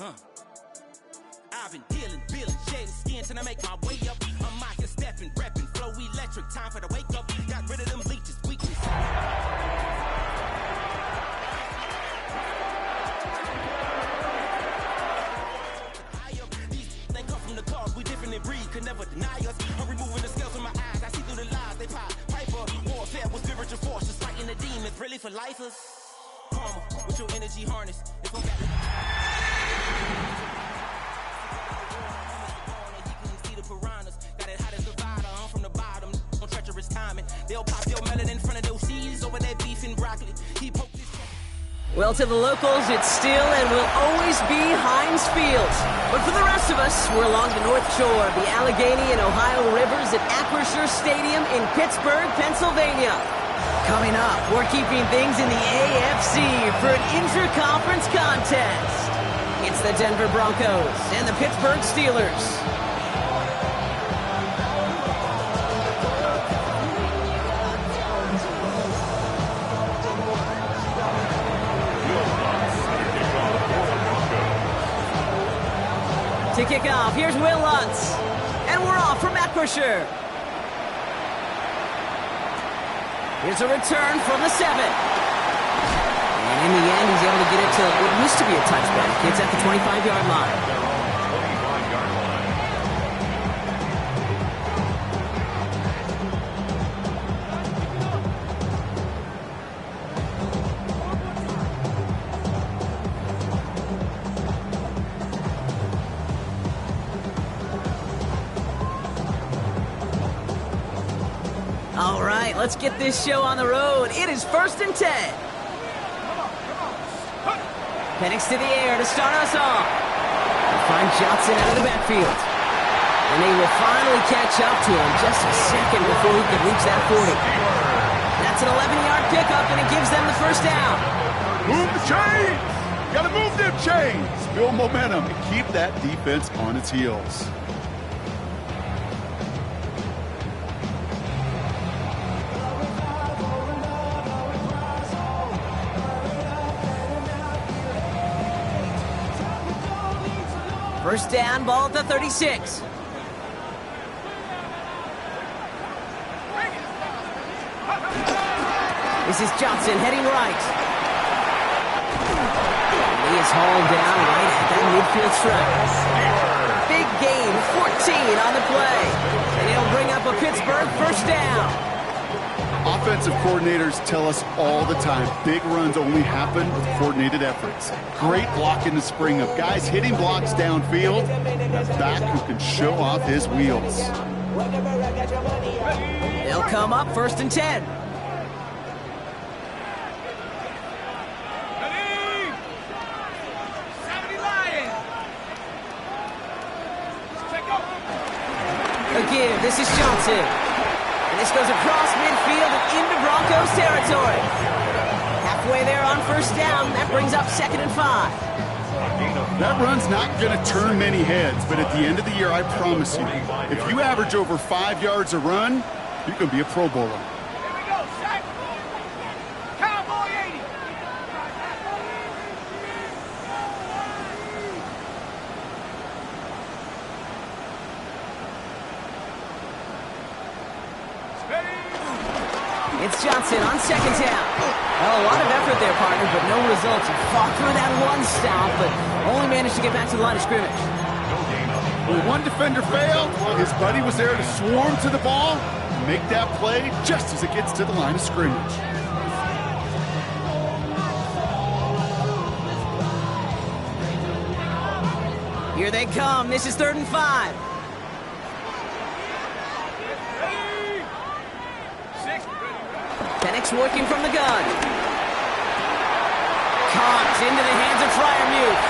I've been dealing, shedding skin till I make my way up. I'm out here stepping, repping, flow electric, time for the wake up. Got rid of them leeches, weakness. They come from the cars, we different than breed, could never deny us. I'm removing the scales from my eyes, I see through the lies, they pop. Piper, warfare with spiritual force, just fighting the demons, really for lifers. Karma, with your energy harness, if I'm back. They'll pop your melon in front of those seeds over there beef and broccoli. Well, to the locals, it's still and will always be Heinz Field. But for the rest of us, we're along the North Shore of the Allegheny and Ohio Rivers at Acrisure Stadium in Pittsburgh, Pennsylvania. Coming up, we're keeping things in the AFC for an inter-conference contest. It's the Denver Broncos and the Pittsburgh Steelers. To kick off, here's Will Lutz. And we're off from Acrisure. Here's a return from the 7. And in the end, he's able to get it to what used to be a touchback. It's at the 25-yard line. All right, let's get this show on the road. It is 1st and 10. Penix to the air to start us off. They'll find Johnson out of the backfield. And they will finally catch up to him just a second before he can reach that 40. That's an 11-yard pickup, and it gives them the first down. Move the chains! Gotta move them chains! Build momentum and keep that defense on its heels. First down, ball at the 36. This is Johnson heading right. He is hauled down right at that midfield stripe. Big gain, 14 on the play. And it'll bring up a Pittsburgh first down. Offensive coordinators tell us all the time, big runs only happen with coordinated efforts. Great block in the spring of guys hitting blocks downfield, and a back who can show off his wheels. They'll come up 1st and 10. A give, this is Johnson. And this goes across midfield and into Broncos territory. Halfway there on first down. That brings up 2nd and 5. That run's not going to turn many heads, but at the end of the year, I promise you, if you average over 5 yards a run, you can be a Pro Bowler. Here we go, Shaq. Cowboy 80. It's Johnson on 2nd down. Well, a lot of effort there, partner, but no results. He fought through that one stop, but only managed to get back to the line of scrimmage. When one defender failed, his buddy was there to swarm to the ball and make that play just as it gets to the line of scrimmage. Here they come. This is 3rd and 5. Penix working from the gun. Caught into the hands of Freiermuth.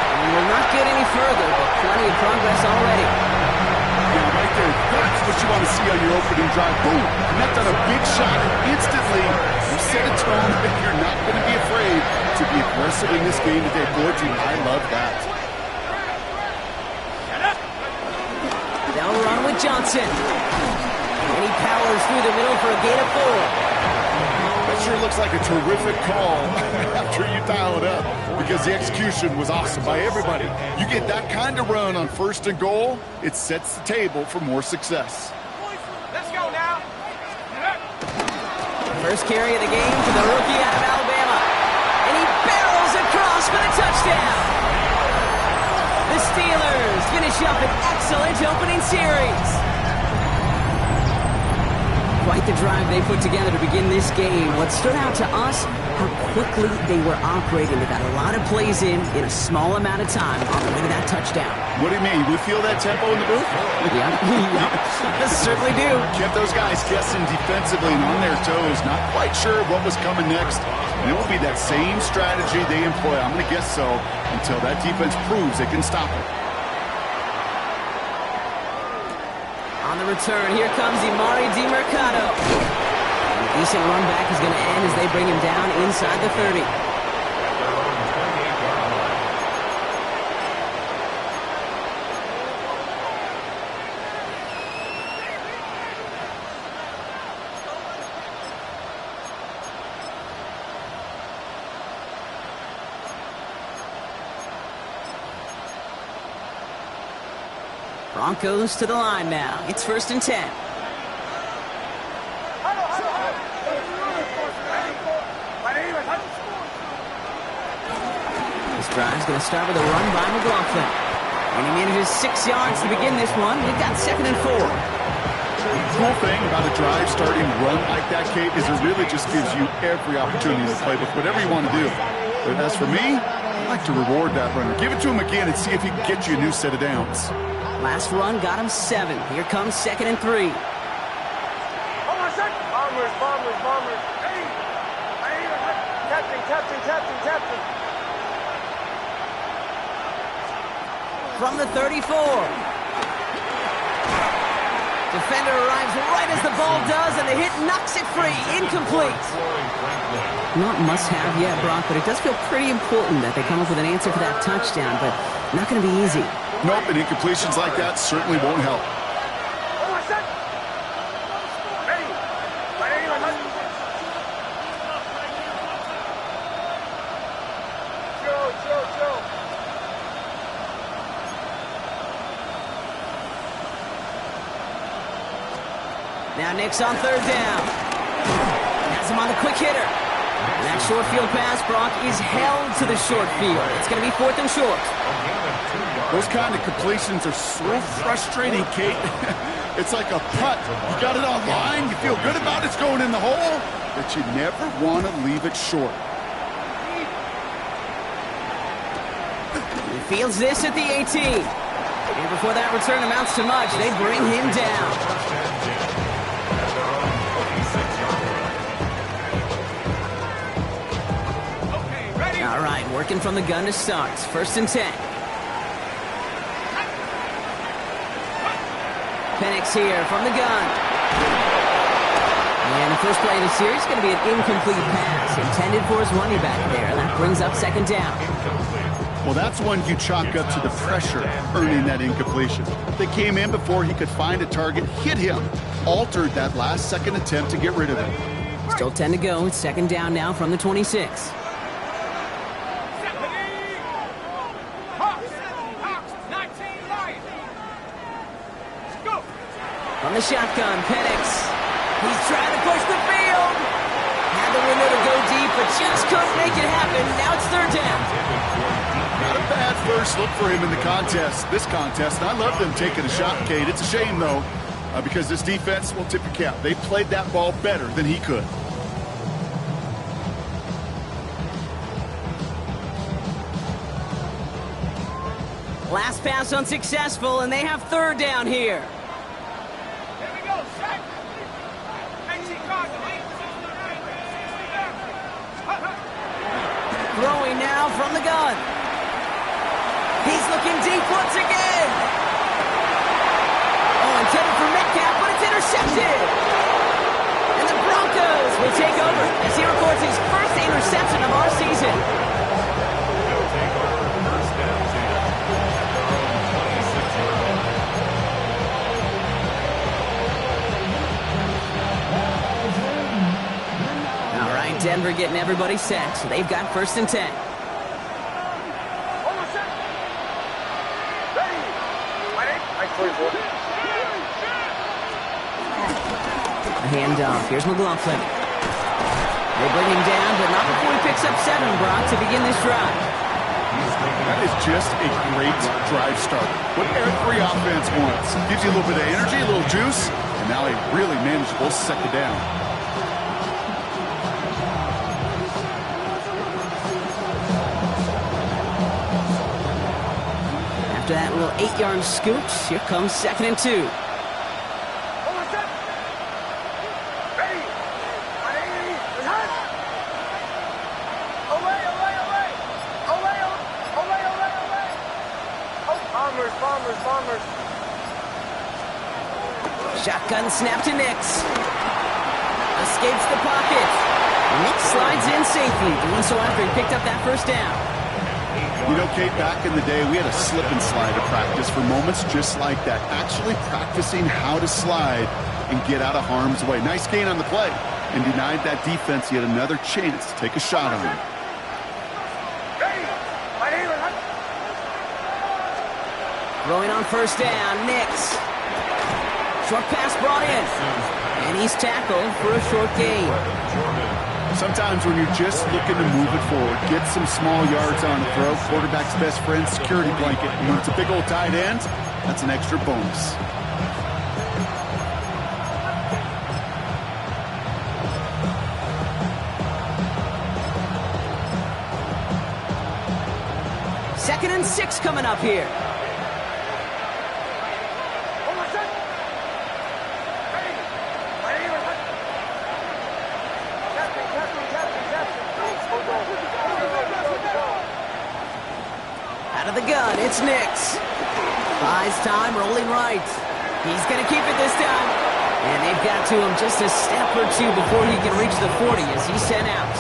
And will not get any further, but plenty of progress already. Yeah, right there. That's what you want to see on your opening drive. Boom! Connect on a big shot, and instantly you set a tone that you're not going to be afraid to be aggressive in this game today. Boy, team, I love that. They'll run with Johnson. And he powers through the middle for a gain of 4. sure looks like a terrific call after you dial it up, because the execution was awesome by everybody. You get that kind of run on 1st and goal, it sets the table for more success. Let's go now. First carry of the game for the rookie out of Alabama. And he barrels across for the touchdown. The Steelers finish up an excellent opening series. Quite the drive they put together to begin this game. What stood out to us, how quickly they were operating. They got a lot of plays in a small amount of time on the way to that touchdown. What do you mean? You feel that tempo in the booth? Yeah, certainly do. Kept those guys guessing defensively and on their toes, not quite sure what was coming next. And it will be that same strategy they employ, I'm going to guess so, until that defense proves they can stop it. On the return, here comes Emari Demercado. A decent run back is going to end as they bring him down inside the 30. Broncos to the line now. It's 1st and 10. This drive's going to start with a run by McLaughlin. And he manages 6 yards to begin this one. We've got 2nd and 4. The cool thing about a drive starting run like that, Kate, is it really just gives you every opportunity to play with whatever you want to do. But as for me, I like to reward that runner. Give it to him again and see if he can get you a new set of downs. Last run got him 7. Here comes 2nd and 3. Bombers. Hey! Captain. From the 34. Defender arrives right as the ball does, and the hit knocks it free. Incomplete. Not must-have yet, Brock, but it does feel pretty important that they come up with an answer for that touchdown, but not going to be easy. Nope, and incompletions like that certainly won't help. Now Nick's on 3rd down. Has him on the quick hitter. And that short field pass, Brock, is held to the short field. It's going to be 4th and short. Those kind of completions are so frustrating, Kate. It's like a putt. You got it on line, you feel good about it's going in the hole, but you never want to leave it short. He fields this at the 18. And before that return amounts to much, they bring him down. All right, working from the gun to start. 1st and 10. Penix here from the gun. And the first play of the series is going to be an incomplete pass intended for his running back there. That brings up 2nd down. Well, that's one you chalk up to the pressure earning that incompletion. They came in before he could find a target, hit him, altered that last-second attempt to get rid of him. Still 10 to go. It's 2nd down now from the 26. From the shotgun, Penix. He's trying to push the field. Had the window to go deep, but just couldn't make it happen. Now it's 3rd down. Not a bad first look for him in the contest. This contest, and I love them taking a shot, Kate. It's a shame, though, because this defense will tip your cap. They played that ball better than he could. Last pass unsuccessful, and they have 3rd down here. Throwing now from the gun. He's looking deep once again. Oh, intended for Metcalf, but it's intercepted. And the Broncos will take over as he records his first interception of our season. receiver getting everybody set, so they've got 1st and 10. A handoff. Here's McLaughlin. They bring him down, but not before he picks up 7, Brock, to begin this drive. That is just a great drive start. What every offense wants. Gives you a little bit of energy, a little juice, and now a really manageable 2nd down. After that little 8-yard scoot, here comes 2nd and 2. Shotgun snap to Nix. Escapes the pocket. Nix slides in safely, doing so after he picked up that 1st down. You know, Kate, back in the day, we had a slip and slide to practice for moments just like that. Actually practicing how to slide and get out of harm's way. Nice gain on the play, and denied that defense yet another chance to take a shot on him. Throwing on 1st down, Nix. Short pass brought in. And he's tackled for a short gain. Sometimes when you're just looking to move it forward, get some small yards on the throw, quarterback's best friend, security blanket. And when it's a big old tight end, that's an extra bonus. Second and 6 coming up here. Out of the gun, it's Nix. Buys time, rolling right. He's going to keep it this time. And they've got to him just a step or 2 before he can reach the 40 as he's sent out.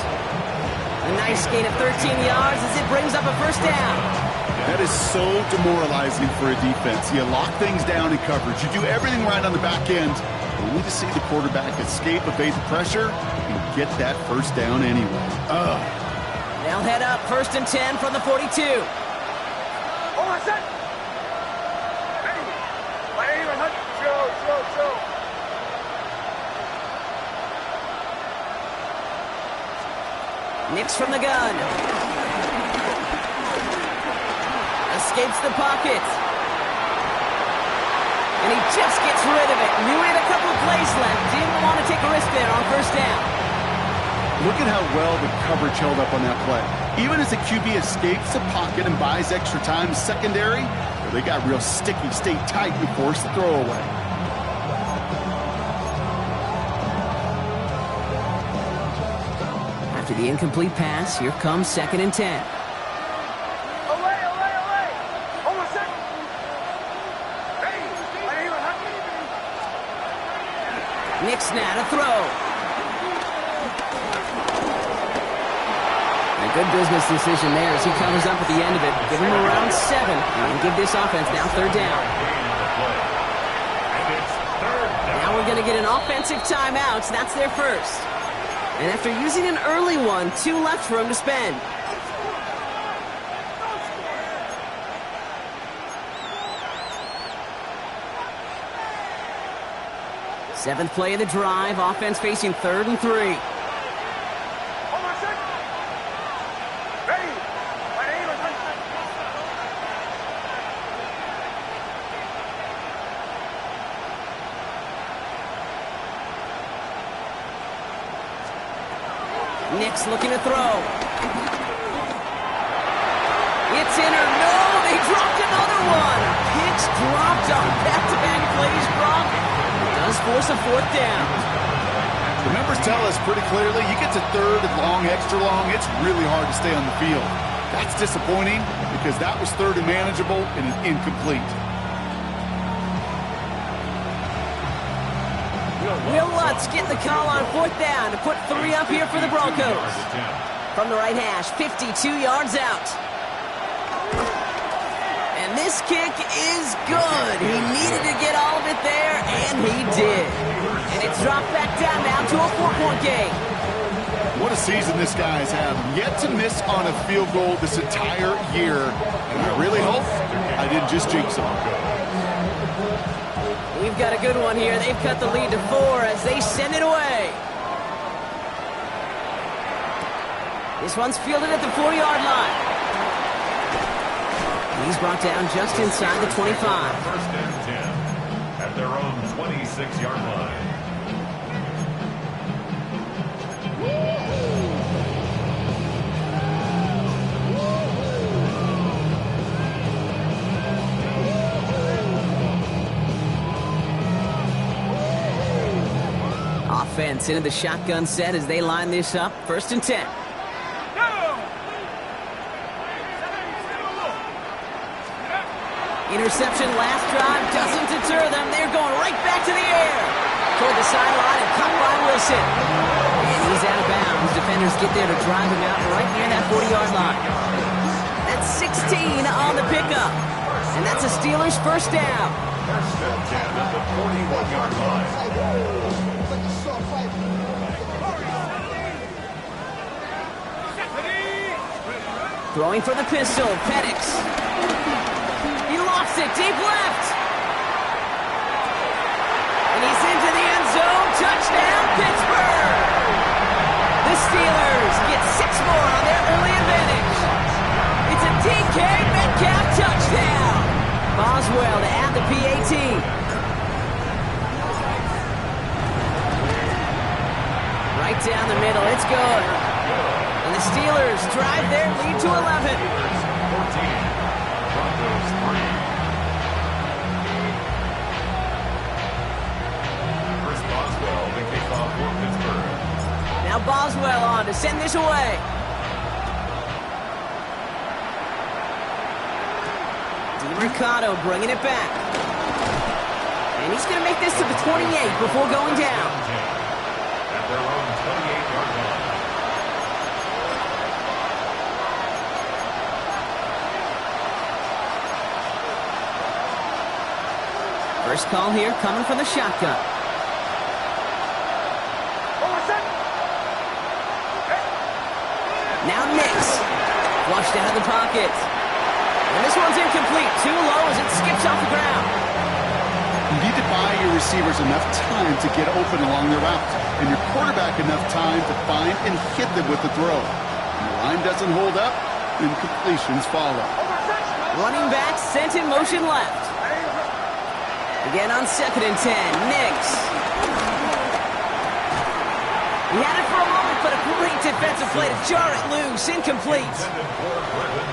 A nice gain of 13 yards as it brings up a 1st down. That is so demoralizing for a defense. You lock things down in coverage. You do everything right on the back end, only to see the quarterback escape, evade the pressure, and get that 1st down anyway. They'll head up 1st and 10 from the 42. Nix from the gun. Escapes the pocket. And he just gets rid of it. Knew he had a couple of plays left. Didn't want to take a risk there on 1st down. Look at how well the coverage held up on that play. Even as the QB escapes the pocket and buys extra time, secondary, they got real sticky, stayed tight, and forced the throw away. After the incomplete pass, here comes 2nd and 10. Nix now to throw. A good business decision there as he covers up at the end of it. Give him around 7 and give this offense now 3rd down. Now we're going to get an offensive timeout. So that's their 1st. And after using an early one, 2 left for him to spend. Seventh play of the drive. Offense facing 3rd and 3. Nix looking to throw. It's in or no, they dropped another one. Hicks dropped on back-to-back plays, Brock. Does force a 4th down. The numbers tell us pretty clearly, you get to 3rd and long, extra long, it's really hard to stay on the field. That's disappointing because that was 3rd and manageable and an incomplete. Will Lutz getting the call on 4th down to put 3 up here for the Broncos. From the right hash, 52 yards out. And this kick is good. He needed to get all of it there, and he did. And it's dropped back down now to a 4-point game. What a season this guy has had. Yet to miss on a field goal this entire year. And I really hope I didn't just jinx him. We've got a good one here. They've cut the lead to 4 as they send it away. This one's fielded at the 4-yard line. He's brought down just inside the 25. First and 10 at their own 26-yard line. Offense into the shotgun set as they line this up. First and 10. Interception last drive doesn't deter them. They're going right back to the air. Toward the sideline and caught by Wilson. And he's out of bounds. Defenders get there to drive him out right near that 40-yard line. That's 16 on the pickup. And that's a Steelers first down. First and 10 at the 41-yard line. Throwing for the pistol, Penix. He lofts it deep left. And he's into the end zone. Touchdown, Pittsburgh. The Steelers get 6 more on their early advantage. It's a DK Metcalf touchdown. Boswell to add the PAT. Right down the middle, it's good. And the Steelers drive their lead to 11. 14, Broncos 3. Chris Boswell, the kickoff for Pittsburgh. Now Boswell on to send this away. DiMercato bringing it back. And he's going to make this to the 28 before going down. At their own 28-yard line. First call here coming from the shotgun. Now Nix. Flushed out of the pocket. And this one's incomplete. Too low as it skips off the ground. You need to buy your receivers enough time to get open along their route, and your quarterback enough time to find and hit them with the throw. When the line doesn't hold up, incompletions follow. Running back sent in motion left. Again on 2nd and 10. Nix. He had it for a moment, but a great defensive play to jar it loose. Incomplete.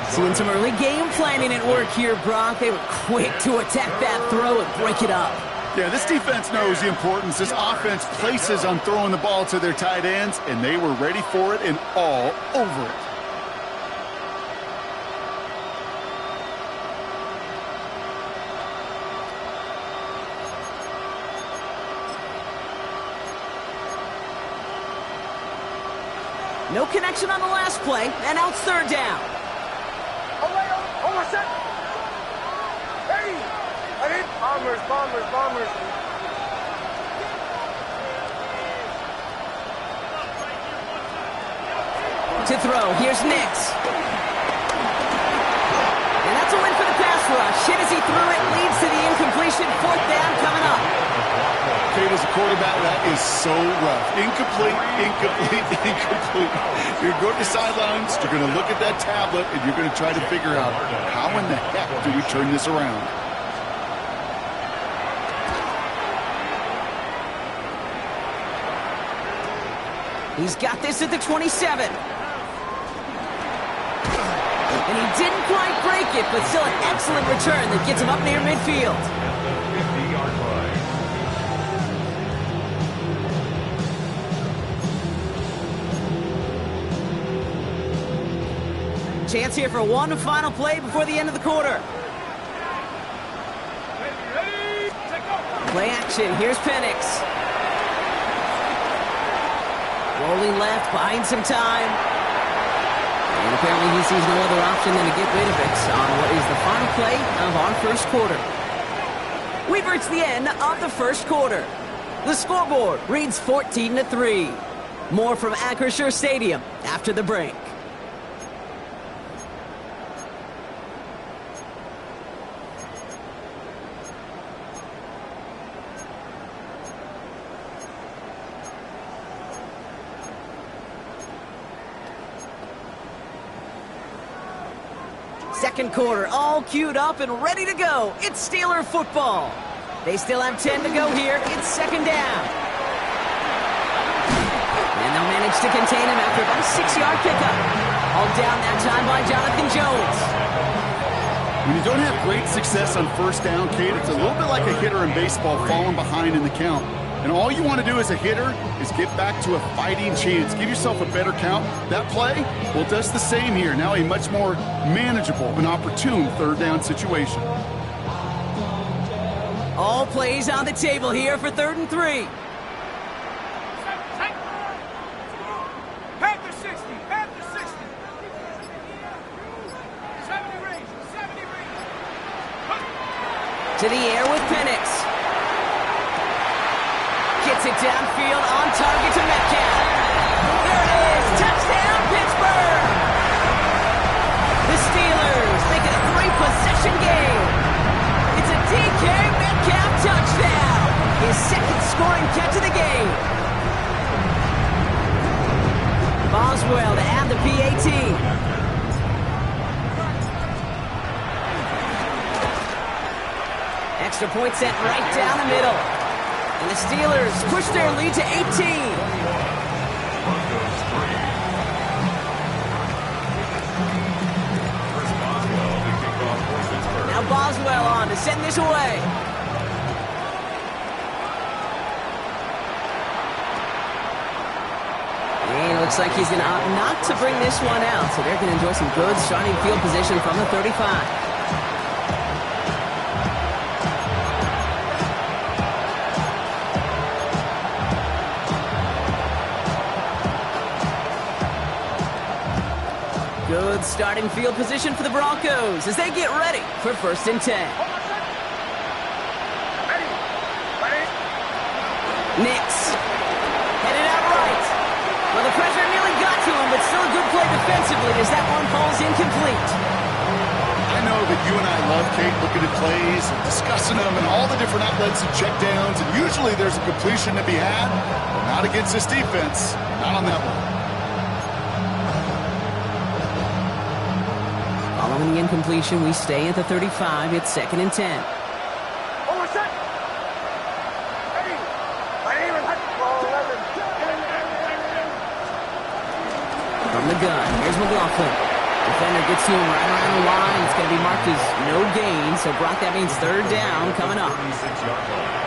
Seeing some early game planning at work here, Brock. They were quick to attack that throw and break it up. Yeah, this defense knows the importance this offense places on throwing the ball to their tight ends, and they were ready for it and all over it. No connection on the last play, and now it's 3rd down. Bombers. To throw, here's Nix. And that's a win for the pass rush. Hit as he threw it, leads to the incompletion. 4th down coming up. Kate, as a quarterback, that is so rough. Incomplete. You're going to the sidelines, you're going to look at that tablet, and you're going to try to figure out how in the heck do we turn this around. He's got this at the 27. And he didn't quite break it, but still an excellent return that gets him up near midfield. At the 50-yard line. Chance here for one final play before the end of the quarter. Play action. Here's Penix. Rolling left, buying some time. And apparently he sees no other option than to get rid of it on what is the final play of our first quarter. We've reached the end of the first quarter. The scoreboard reads 14-3. More from Acrisure Stadium after the break. Second quarter, all queued up and ready to go. It's Steeler football. They still have 10 to go here. It's second down. And they'll manage to contain him after about a 6-yard pickup. All down that time by Jonathan Jones. When you don't have great success on first down, Kate, it's a little bit like a hitter in baseball falling behind in the count. And all you want to do as a hitter is get back to a fighting chance. Give yourself a better count. That play, well, it does the same here. Now a much more manageable and opportune third down situation. All plays on the table here for 3rd and 3. Panther 60, Panther 60. 70 range, 70 range. To the air with Penix. Gets it downfield, on target to Metcalf. There it is, touchdown Pittsburgh! The Steelers make it a 3-possession game. It's a DK Metcalf touchdown. His second scoring catch of the game. Boswell to add the PAT. Extra point sent right down the middle. And the Steelers push their lead to 18. Now Boswell on to send this away. And it looks like he's going to opt not to bring this one out. So they're going to enjoy some good starting field position from the 35. Good starting field position for the Broncos as they get ready for 1st and 10. Nix headed out right. Well, the pressure nearly got to him, but still a good play defensively as that one falls incomplete. I know that you and I love, Kate, looking at plays and discussing them and all the different outlets and checkdowns, and usually there's a completion to be had, but not against this defense, not on that one. Following the incompletion, we stay at the 35. It's 2nd and 10. From the gun, here's McLaughlin. Defender gets to him right around the line. It's going to be marked as no gain. So, Brock, that means 3rd down coming up.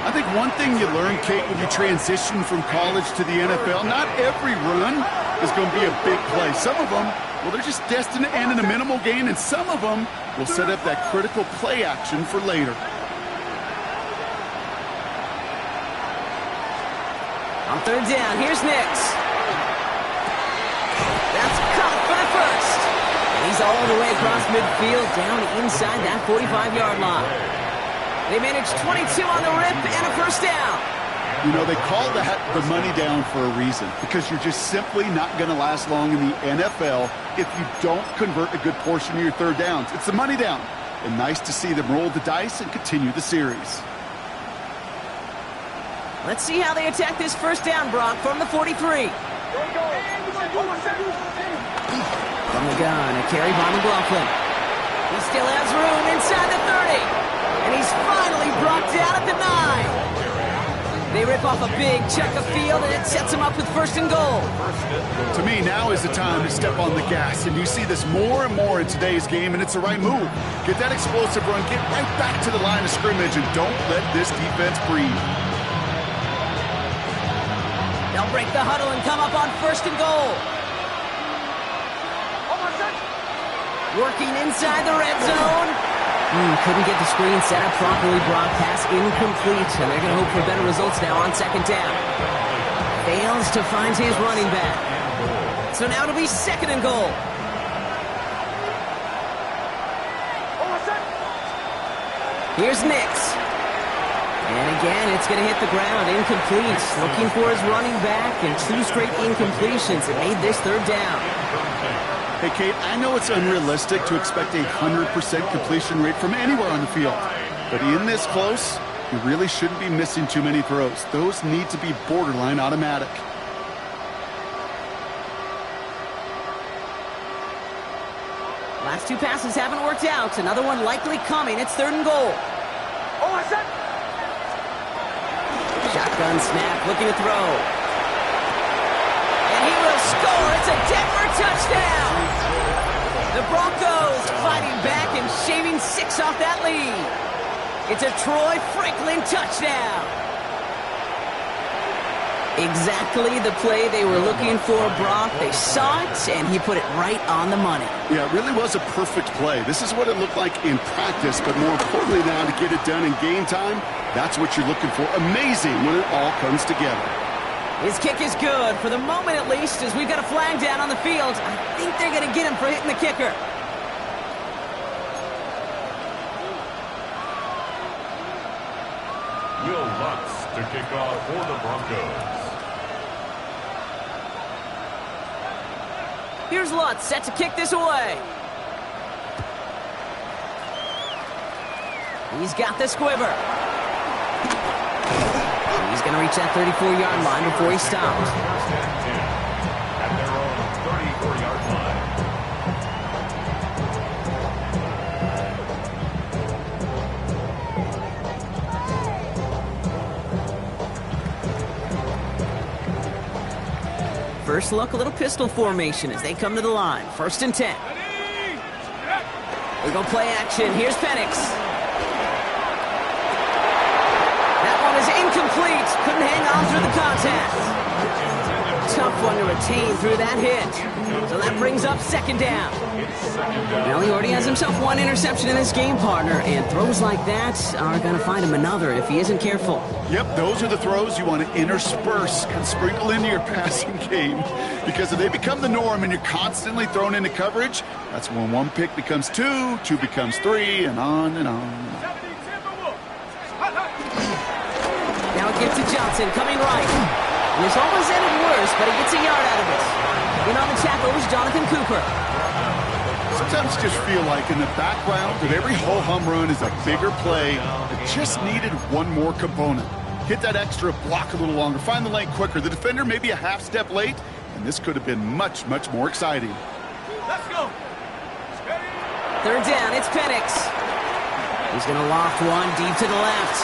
I think one thing you learn, Kate, when you transition from college to the NFL, not every run is going to be a big play. Some of them, well, they're just destined to end in a minimal gain, and some of them will set up that critical play action for later. On 3rd down, here's Nix. That's caught for the first. And he's all the way across midfield, down inside that 45-yard line. They managed 22 on the rip and a 1st down. You know, they call that the money down for a reason, because you're just simply not going to last long in the NFL if you don't convert a good portion of your 3rd downs. It's the money down. And nice to see them roll the dice and continue the series. Let's see how they attack this 1st down, Brock, from the 43. From the gun, a carry by McLaughlin. He still has room inside the 30. And he's finally brought down at the 9. They rip off a big chunk of field, and it sets them up with 1st and goal. To me, now is the time to step on the gas, and you see this more and more in today's game, and it's the right move. Get that explosive run, get right back to the line of scrimmage, and don't let this defense breathe. They'll break the huddle and come up on 1st and goal. Working inside the red zone. Couldn't get the screen set up properly. Brock, pass incomplete. And they're going to hope for better results now on 2nd down. Fails to find his running back. So now it'll be 2nd and goal. Here's Nix. And again, it's going to hit the ground. Incomplete. Looking for his running back, and 2 straight incompletions. It made this 3rd down. Hey, Kate, I know it's unrealistic to expect a 100% completion rate from anywhere on the field. But in this close, you really shouldn't be missing too many throws. Those need to be borderline automatic. Last 2 passes haven't worked out. Another one likely coming. It's 3rd and goal. Shotgun snap, looking to throw. And he will score. It's a Denver touchdown. The Broncos fighting back and shaving 6 off that lead. It's a Troy Franklin touchdown. Exactly the play they were looking for, Brock. They saw it, and he put it right on the money. Yeah, it really was a perfect play. This is what it looked like in practice, but more importantly now to get it done in game time, that's what you're looking for. Amazing when it all comes together. His kick is good, for the moment at least, as we've got a flag down on the field. I think they're going to get him for hitting the kicker. Will Lutz to kick off for the Broncos. Here's Lutz, set to kick this away. He's got the squiver. He's going to reach that 34-yard line before he stops. At their own 34-yard line. First look, a little pistol formation as they come to the line. 1st and 10. We go play action. Here's Penix. That one is incomplete. Couldn't hang on through the contact. Tough one to retain through that hit. So that brings up 2nd down. Well, he already has himself 1 interception in this game, partner, and throws like that are going to find him another if he isn't careful. Yep, those are the throws you want to intersperse and sprinkle into your passing game. Because if they become the norm and you're constantly thrown into coverage, that's when 1 pick becomes 2, 2 becomes 3, and on and on. Now a give to Johnson, coming right. And this almost ended worse, but he gets a yard out of it. In on the tackle is Jonathan Cooper. Sometimes just feel like in the background that every ho-hum run is a bigger play that just needed 1 more component. Hit that extra block a little longer, find the lane quicker. The defender may be a half step late, and this could have been much, much more exciting. Let's go. 3rd down, it's Penix. He's going to loft one deep to the left.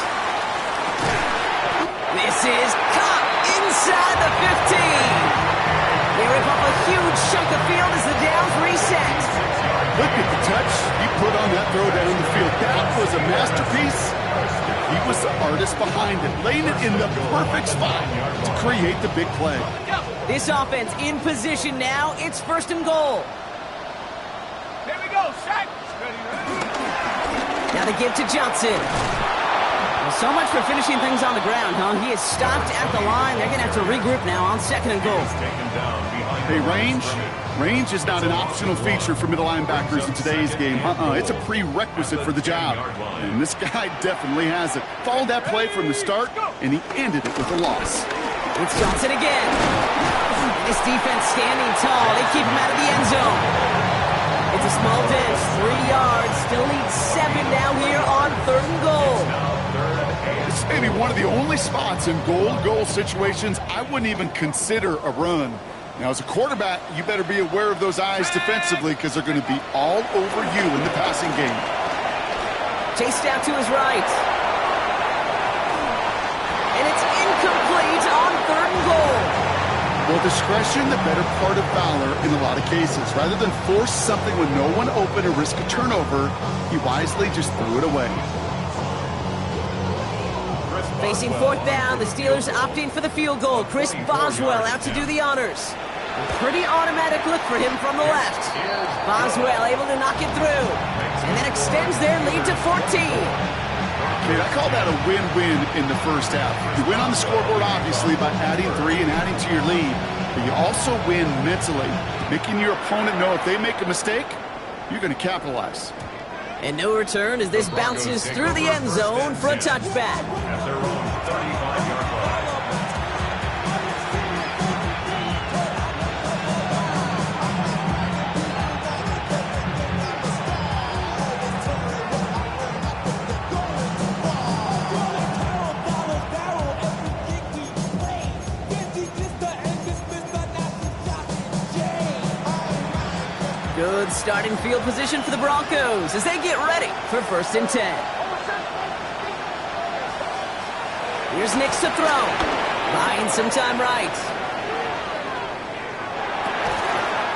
This is caught inside the 15. They rip up a huge chunk of field as the downs reset. Look at the touch he put on that throw down the field. That was a masterpiece. He was the artist behind it, laying it in the perfect spot to create the big play. This offense in position now. It's 1st and goal. Here we go, Shaq. Now the give to Johnson. Well, so much for finishing things on the ground, huh? He is stopped at the line. They're going to have to regroup now on 2nd and goal. Hey, range is not an optional feature for middle linebackers in today's game. It's a prerequisite for the job. And this guy definitely has it. Followed that play from the start, and he ended it with a loss. It's Johnson again. This defense standing tall. They keep him out of the end zone. It's a small dish, 3 yards. Still needs 7 now here on 3rd and goal. This may be one of the only spots in goal situations I wouldn't even consider a run. Now, as a quarterback, you better be aware of those eyes defensively because they're going to be all over you in the passing game. Chased out to his right. And it's incomplete on 3rd and goal. Well, discretion, the better part of valor in a lot of cases. Rather than force something with no one open or risk a turnover, he wisely just threw it away. Facing 4th down, the Steelers opting for the field goal. Chris Boswell out to do the honors. A pretty automatic look for him from the left. Boswell able to knock it through. And then extends their lead to 14. Okay, I call that a win-win in the first half. You win on the scoreboard, obviously, by adding 3 and adding to your lead. But you also win mentally, making your opponent know if they make a mistake, you're going to capitalize. And no return as this bounces through the end zone for a touchback. Good starting field position for the Broncos as they get ready for 1st and 10. Here's Nix to throw. Buying some time right.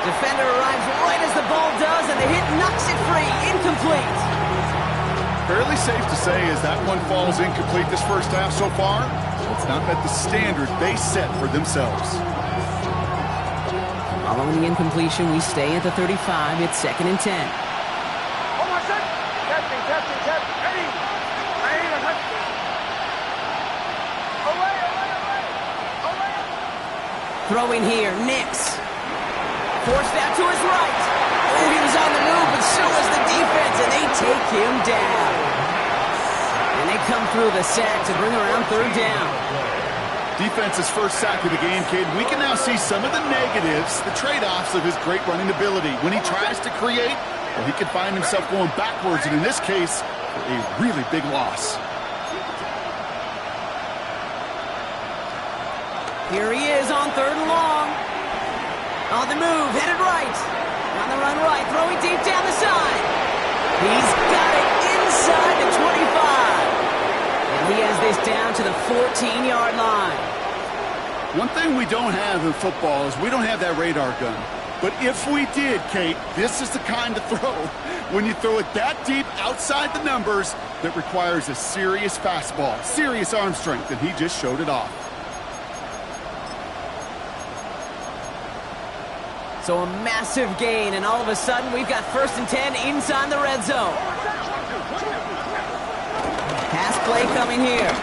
Defender arrives right as the ball does, and the hit knocks it free. Incomplete. Fairly safe to say as that one falls incomplete this first half so far, it's not met the standard they set for themselves. Following the incompletion, we stay at the 35. It's 2nd and 10. Hold on, set. Testing. Ready. Aim and hut. Away. Throwing here, Nix. Forced out to his right. Oh, he was on the move, but so was the defense, and they take him down. And they come through the sack to bring around 3rd down. Defense's first sack of the game, kid. We can now see some of the negatives, the trade-offs of his great running ability. When he tries to create, well, he can find himself going backwards, and in this case, a really big loss. Here he is on 3rd and long. On the move, headed right. On the run right, throwing deep down the side. He's got it inside the 25. And he has this down to the 14-yard line. One thing we don't have in football is we don't have that radar gun. But if we did, Kate, this is the kind of throw. When you throw it that deep outside the numbers, that requires a serious fastball, serious arm strength, and he just showed it off. So a massive gain, and all of a sudden we've got 1st and 10 inside the red zone. Pass play coming here.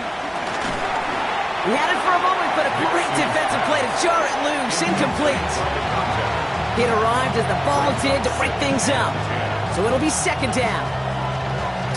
He had it for a moment, but a great defensive play to jar it loose, incomplete. It arrived as the ball did to break things up. So it'll be 2nd down.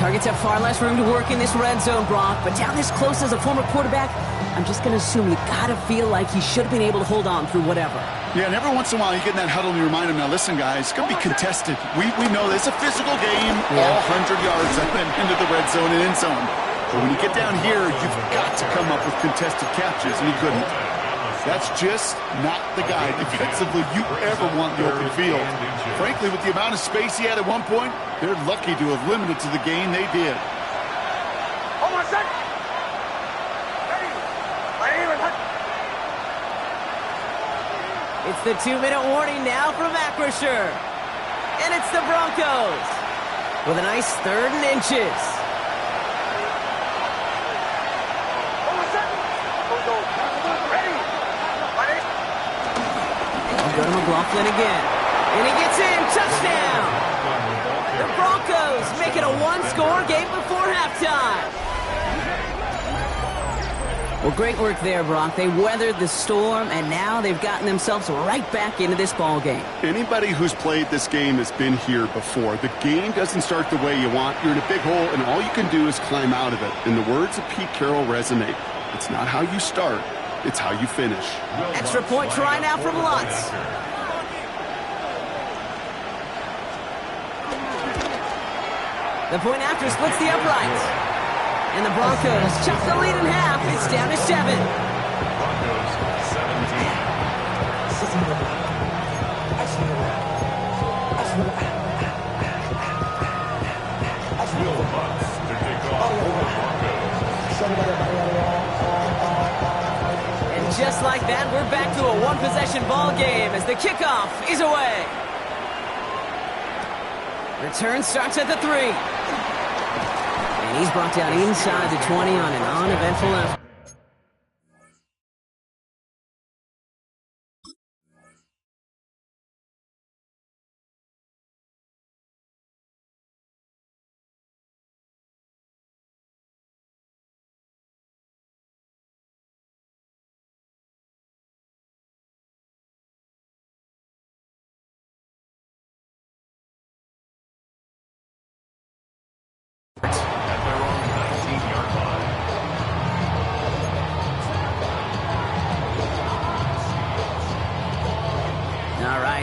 Targets have far less room to work in this red zone, Brock, but down this close as a former quarterback, I'm just going to assume you got to feel like he should have been able to hold on through whatever. Yeah, and every once in a while you get in that huddle and you remind him, now listen, guys, it's going to be contested. We know it's a physical game, all 100 yards into the red zone and end zone. But when you get down here, you've got to come up with contested catches, and he couldn't. That's just not the guy defensively you ever want in the open field. Frankly, with the amount of space he had at one point, they're lucky to have limited to the gain they did. Hold on, set. Ready. Aim and hut. It's the 2-minute warning now from Acrisure. And it's the Broncos with a nice 3rd and inches. Hold on, set. Ready. I'll go to McLaughlin again. And he gets in. Touchdown. The Broncos make it a 1-score game before halftime. Well, great work there, Brock. They weathered the storm, and now they've gotten themselves right back into this ball game. Anybody who's played this game has been here before. The game doesn't start the way you want. You're in a big hole, and all you can do is climb out of it. And the words of Pete Carroll resonate. It's not how you start, it's how you finish. Extra point try now from Lutz. The point after splits the uprights. And the Broncos chop the lead in half. It's down to 7. Broncos 17. Will Lutz to kick off for the Broncos. And just like that, we're back to a one-possession ball game as the kickoff is away. Return starts at the 3. And he's brought down inside the 20 on an uneventful effort.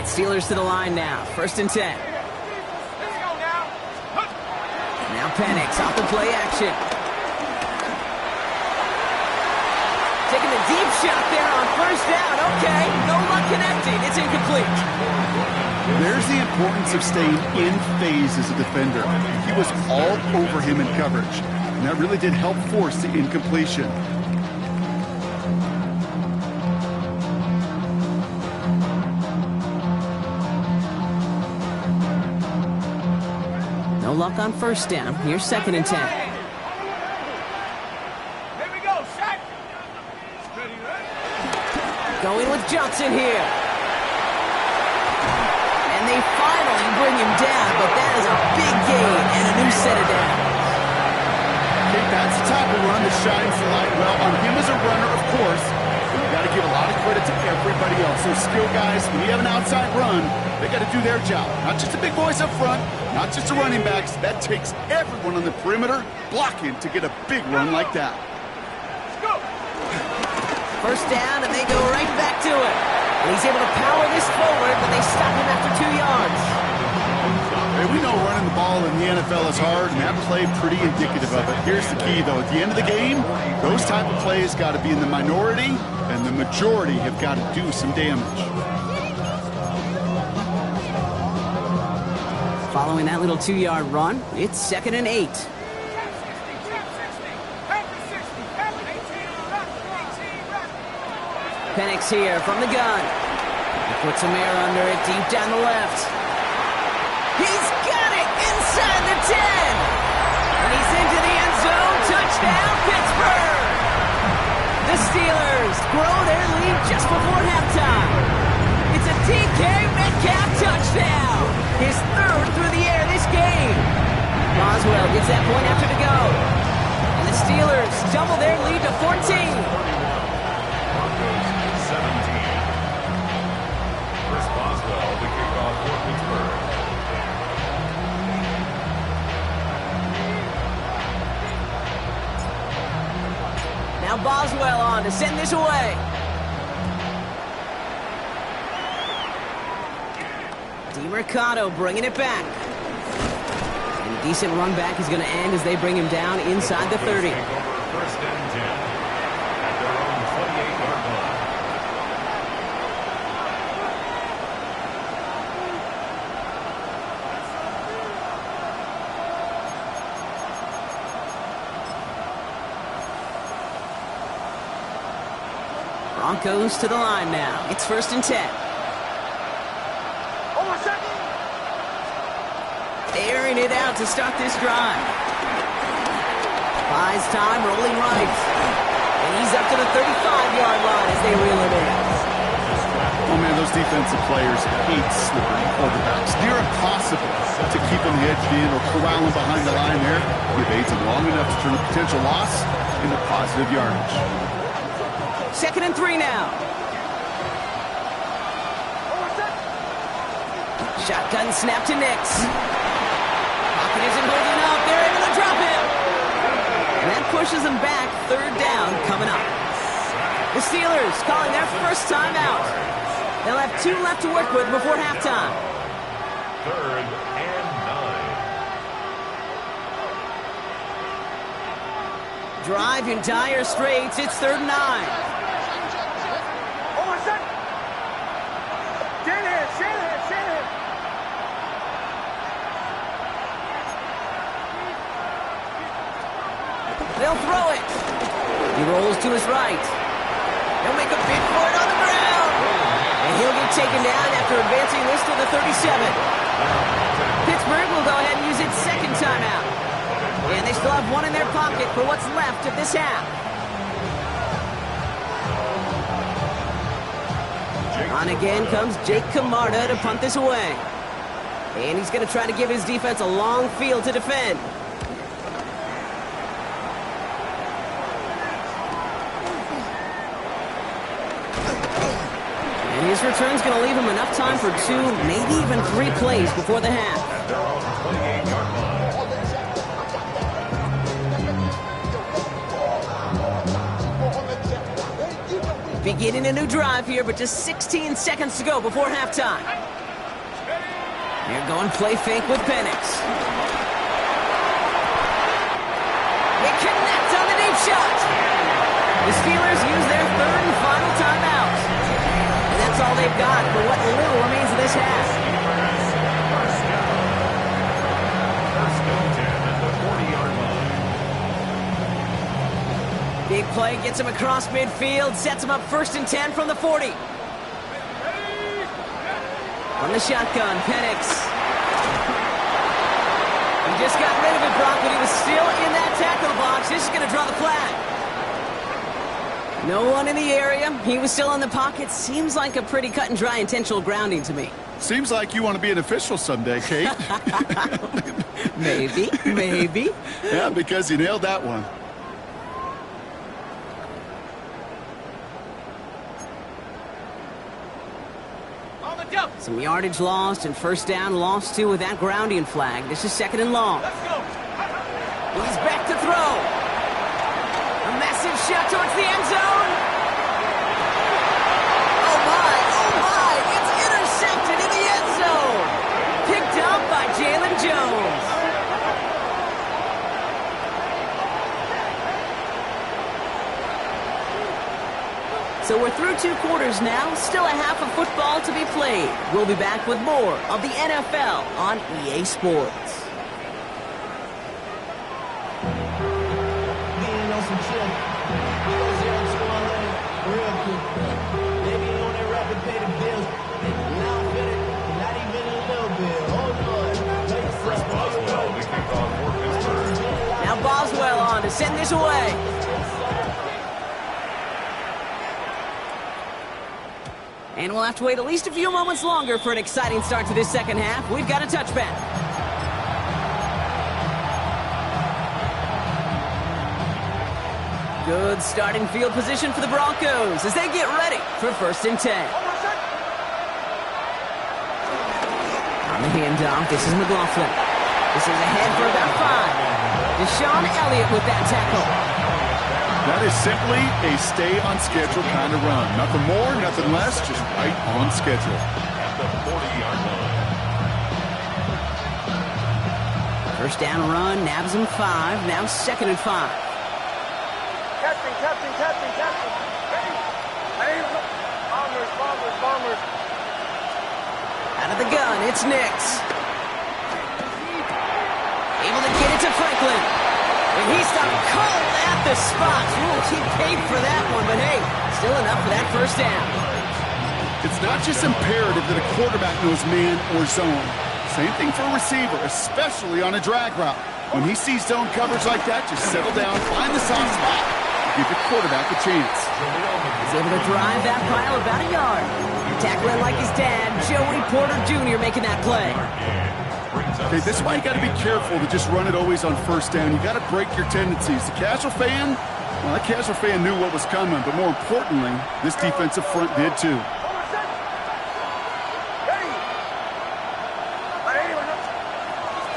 Steelers to the line now. 1st and 10. Let's go now. Now Penix off the play action. Taking the deep shot there on 1st down. Okay, no luck connecting. It's incomplete. There's the importance of staying in phase as a defender. He was all over him in coverage, and that really did help force the incompletion. No luck on first down. Here's 2nd and 10. Here we go, Shaq. Going with Johnson here. And they finally bring him down, but that is a big gain and a new set of downs. Okay, that's the type of run that shines the light well on him as a runner, of course. But you got to give a lot of credit to everybody else. Those skill guys, when you have an outside run, they got to do their job. Not just the big boys up front, not just the running backs. That takes everyone on the perimeter blocking to get a big run like that. Let's go. First down, and they go right back to it. And he's able to power this forward, but they stop him after 2 yards. Hey, we know running the ball in the NFL is hard, and that play pretty indicative of it. Here's the key, though. At the end of the game, those type of plays got to be in the minority, and the majority have got to do some damage. Following that little 2-yard run, it's 2nd and 8. Penix here from the gun. He puts some air under it, deep down the left. He's got it inside the 10. And he's into the end zone. Touchdown, Pittsburgh. The Steelers grow their lead just before halftime. It's a DK Metcalf touchdown. His 3rd through the air this game. Boswell gets that point after to go. And the Steelers double their lead to 14. 17. Chris Boswell, the kickoff for Pittsburgh. Now Boswell on to send this away. DeMercado bringing it back. And a decent run back is going to end as they bring him down inside the 30. First and 10 at their own 28-yard line. Broncos to the line now. It's 1st and 10. Hold on a second. Airing it out to start this drive. Buys time, rolling right. And he's up to the 35-yard line as they reel it in. Oh, man, those defensive players hate slippery quarterbacks. Near impossible to keep them hedged in or corral them behind the line there. He evades them long enough to turn a potential loss into positive yardage. 2nd and 3 now. Hold on a second. Shotgun snap to Nix. Pocket isn't holding up. They're able to drop him. And that pushes them back. 3rd down coming up. The Steelers calling their first timeout. They'll have 2 left to work with before halftime. 3rd and 9. Drive in dire straits. It's 3rd and 9. Hold on a second. Shanahan. They'll throw it. He rolls to his right. They'll make a bid for it on the ground. And he'll get taken down after advancing this to the 37. Pittsburgh will go ahead and use its 2nd timeout. And they still have 1 in their pocket for what's left of this half. On again comes Jake Camarda to punt this away. And he's going to try to give his defense a long field to defend. And his return's going to leave him enough time for 2, maybe even 3 plays before the half. At their own 28-yard line. Beginning a new drive here, but just 16 seconds to go before halftime. They're going play fake with Penix. They connect on the deep shot. The Steelers use their 3rd and final timeout. And that's That's all they've got for what little remains of this half. First down. First and 10 at the 40-yard line. Big play gets him across midfield, sets him up 1st and 10 from the 40. From the shotgun, Penix. He just got rid of it, Brock, but he was still in that tackle box. This is going to draw the flag. No one in the area. He was still in the pocket. Seems like a pretty cut and dry intentional grounding to me. Seems like you want to be an official someday, Kate. Maybe, maybe. Yeah, because you nailed that one. Some yardage lost and first down lost too with that grounding flag. This is 2nd and long. Let's go. He's back to throw. A massive shot towards the end zone. Oh my, it's intercepted in the end zone. Picked up by Jalen Jones. So we're through 2 quarters now, still a half of football to be played. We'll be back with more of the NFL on EA Sports. Being on some chill. We go 0 to 100 real quick. Maybe on that rapid pay the bills. Now I'm feeling not even a little bit. Hold on. Chris Boswell to kick off for Pittsburgh. Now Boswell on to send this away. And we'll have to wait at least a few moments longer for an exciting start to this second half. We've got a touchback. Good starting field position for the Broncos as they get ready for 1st and 10. On the handoff, this is McLaughlin. This is ahead for about 5. Deshaun Elliott with that tackle. That is simply a stay-on-schedule kind of run. Nothing more, nothing less, just right on schedule. At the 40-yard line. First down run, nabs him 5. Now 2nd and 5. Captain. Hey, bombers. Out of the gun, it's Nix. Able to get it to Franklin. And he stopped cold at the spot. Ooh, he paid for that one, but hey, still enough for that first down. It's not just imperative that a quarterback knows man or zone. Same thing for a receiver, especially on a drag route. When he sees zone coverage like that, just settle down, find the soft spot, give the quarterback a chance. He's able to drive that pile about a yard. Tackling like his dad, Joey Porter Jr. making that play. Okay, this is why you got to be careful to just run it always on first down. You got to break your tendencies. The casual fan, well, that casual fan knew what was coming, but more importantly, this defensive front did too.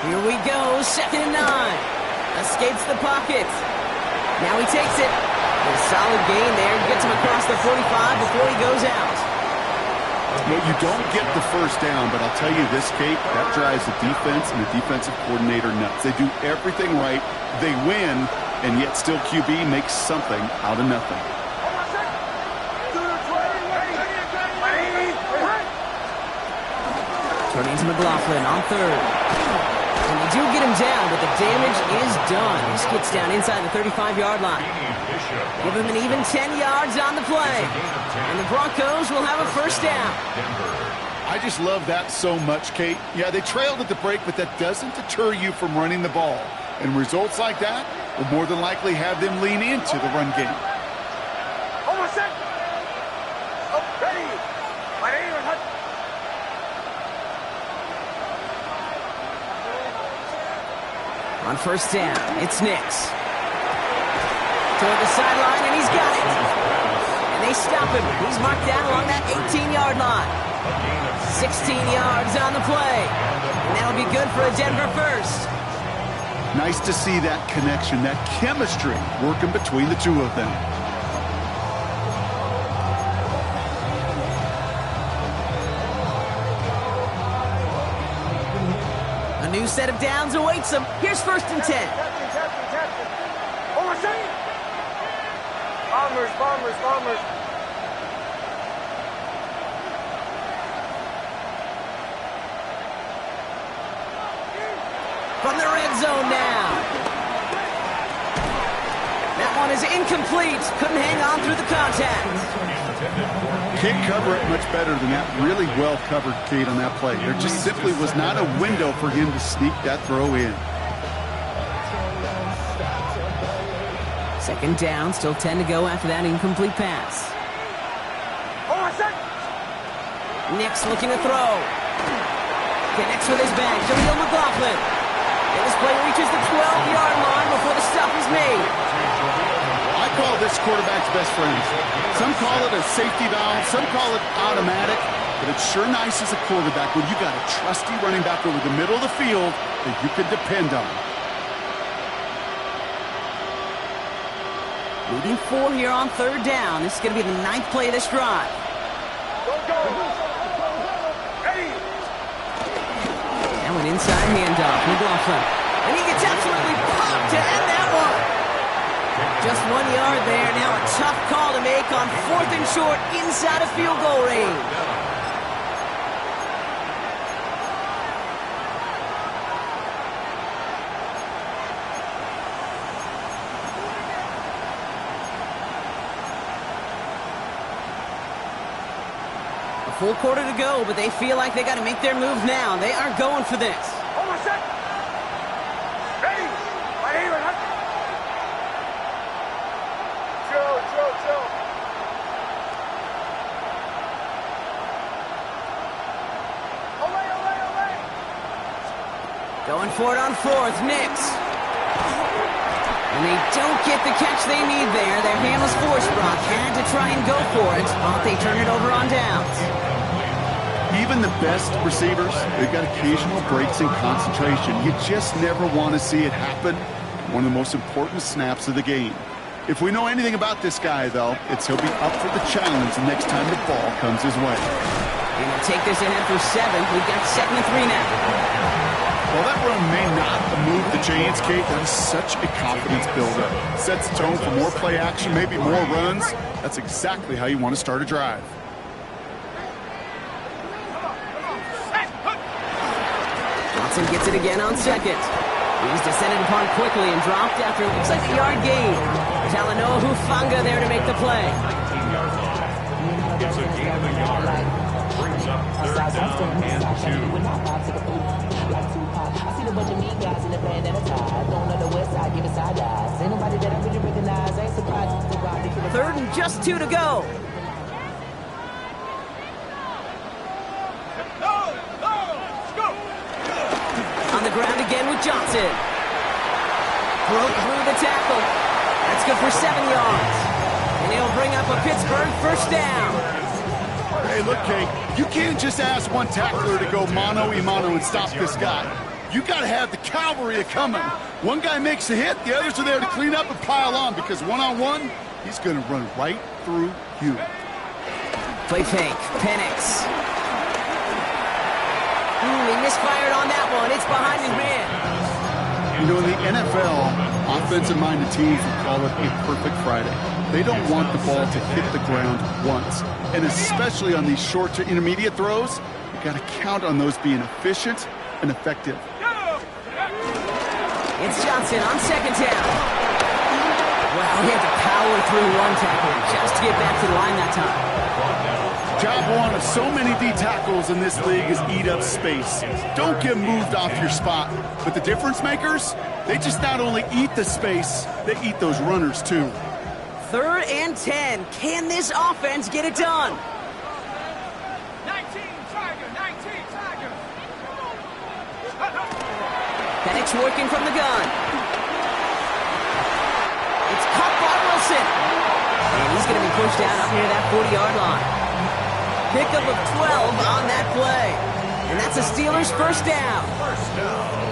Here we go, 2nd and 9. Escapes the pocket. Now he takes it. A solid gain there. Gets him across the 45 before he goes out. Well, you don't get the first down, but I'll tell you this, Kate, that drives the defense and the defensive coordinator nuts. They do everything right. They win, and yet still QB makes something out of nothing. Turning to McLaughlin on 3rd. And they do get him down, but the damage is done. He gets down inside the 35-yard line. Give him an even 10 yards on the play. And the Broncos will have a first down. I just love that so much, Kate. Yeah, they trailed at the break, but that doesn't deter you from running the ball. And results like that will more than likely have them lean into the run game. On first down, it's Nix. Toward the sideline, and he's got it. And they stop him. He's marked down along that 18-yard line. 16 yards on the play. And that'll be good for a Denver first. Nice to see that connection, that chemistry working between the two of them. A new set of downs awaits him. Here's 1st and 10. Hold on a second. Bombers. from the red zone now. That one is incomplete. Couldn't hang on through the contact. Can't cover it much better than that. Really well covered, Kate, on that play. There just simply was not a window for him to sneak that throw in. Second down, still 10 to go after that incomplete pass. Nix looking to throw. Connects with his back. Jaleel McLaughlin. And this play reaches the 12-yard line before the stop is made. I call this quarterback's best friend. Some call it a safety valve, some call it automatic, but it's sure nice as a quarterback when you got a trusty running back over the middle of the field that you can depend on. Leading 4 here on third down. This is going to be the 9th play of this drive. Now an inside handoff. McLaughlin. And he gets absolutely popped to end that one. Just 1 yard there. Now a tough call to make on 4th and short inside of field goal range. A full quarter to go, but they feel like they got to make their move now. They are going for this. Hold on a sec. Ready? Right here, right. Chill. Olay. Going for it on 4th, Nix. And they don't get the catch they need there. Their hand was forced. Brock had to try and go for it, but they turn it over on downs. Even the best receivers, they've got occasional breaks in concentration. You just never want to see it happen. One of the most important snaps of the game. If we know anything about this guy, though, it's he'll be up for the challenge the next time the ball comes his way. And he'll take this ahead for 7. We've got 2nd and 3 now. While that run may not move the chains, Kate, that is such a confidence builder. Sets the tone for more play action, maybe more runs. That's exactly how you want to start a drive. Johnson gets it again on 2nd. He's descended upon quickly and dropped after it looks like a yard gain. Talanoa Hufanga there to make the play. 19-yard line. It's a gain of a yard. Brings up third down and 2. I see the bunch of mean guys in the band and a tie. Don't know the west side, give it side eyes. Ain't nobody that I really recognize. Ain't surprised to ride to 3rd and just 2 to go. On the ground again with Johnson. Broke through the tackle. That's good for 7 yards. And he'll bring up a Pittsburgh first down. Hey, look, Kate, you can't just ask one tackler to go mano-a-mano and stop this guy. You got to have the cavalry coming. One guy makes a hit, the others are there to clean up and pile on because one-on-one, he's going to run right through you. Play fake. Penix. He misfired on that one. It's behind his man. You know, in the NFL, offensive-minded teams would call it a perfect Friday. They don't want the ball to hit the ground once. And especially on these short to intermediate throws, you got to count on those being efficient and effective. It's Johnson on 2nd down. Well, he had to power through one tackle just to get back to the line that time. Job one of so many D tackles in this league is eat up space. Don't get moved off your spot. But the difference makers, they just not only eat the space, they eat those runners too. 3rd and 10. Can this offense get it done? 19 Tiger. Penix working from the gun. It's caught by Wilson. And he's going to be pushed out up near that 40-yard line. Pickup of 12 on that play. And that's a Steelers first down.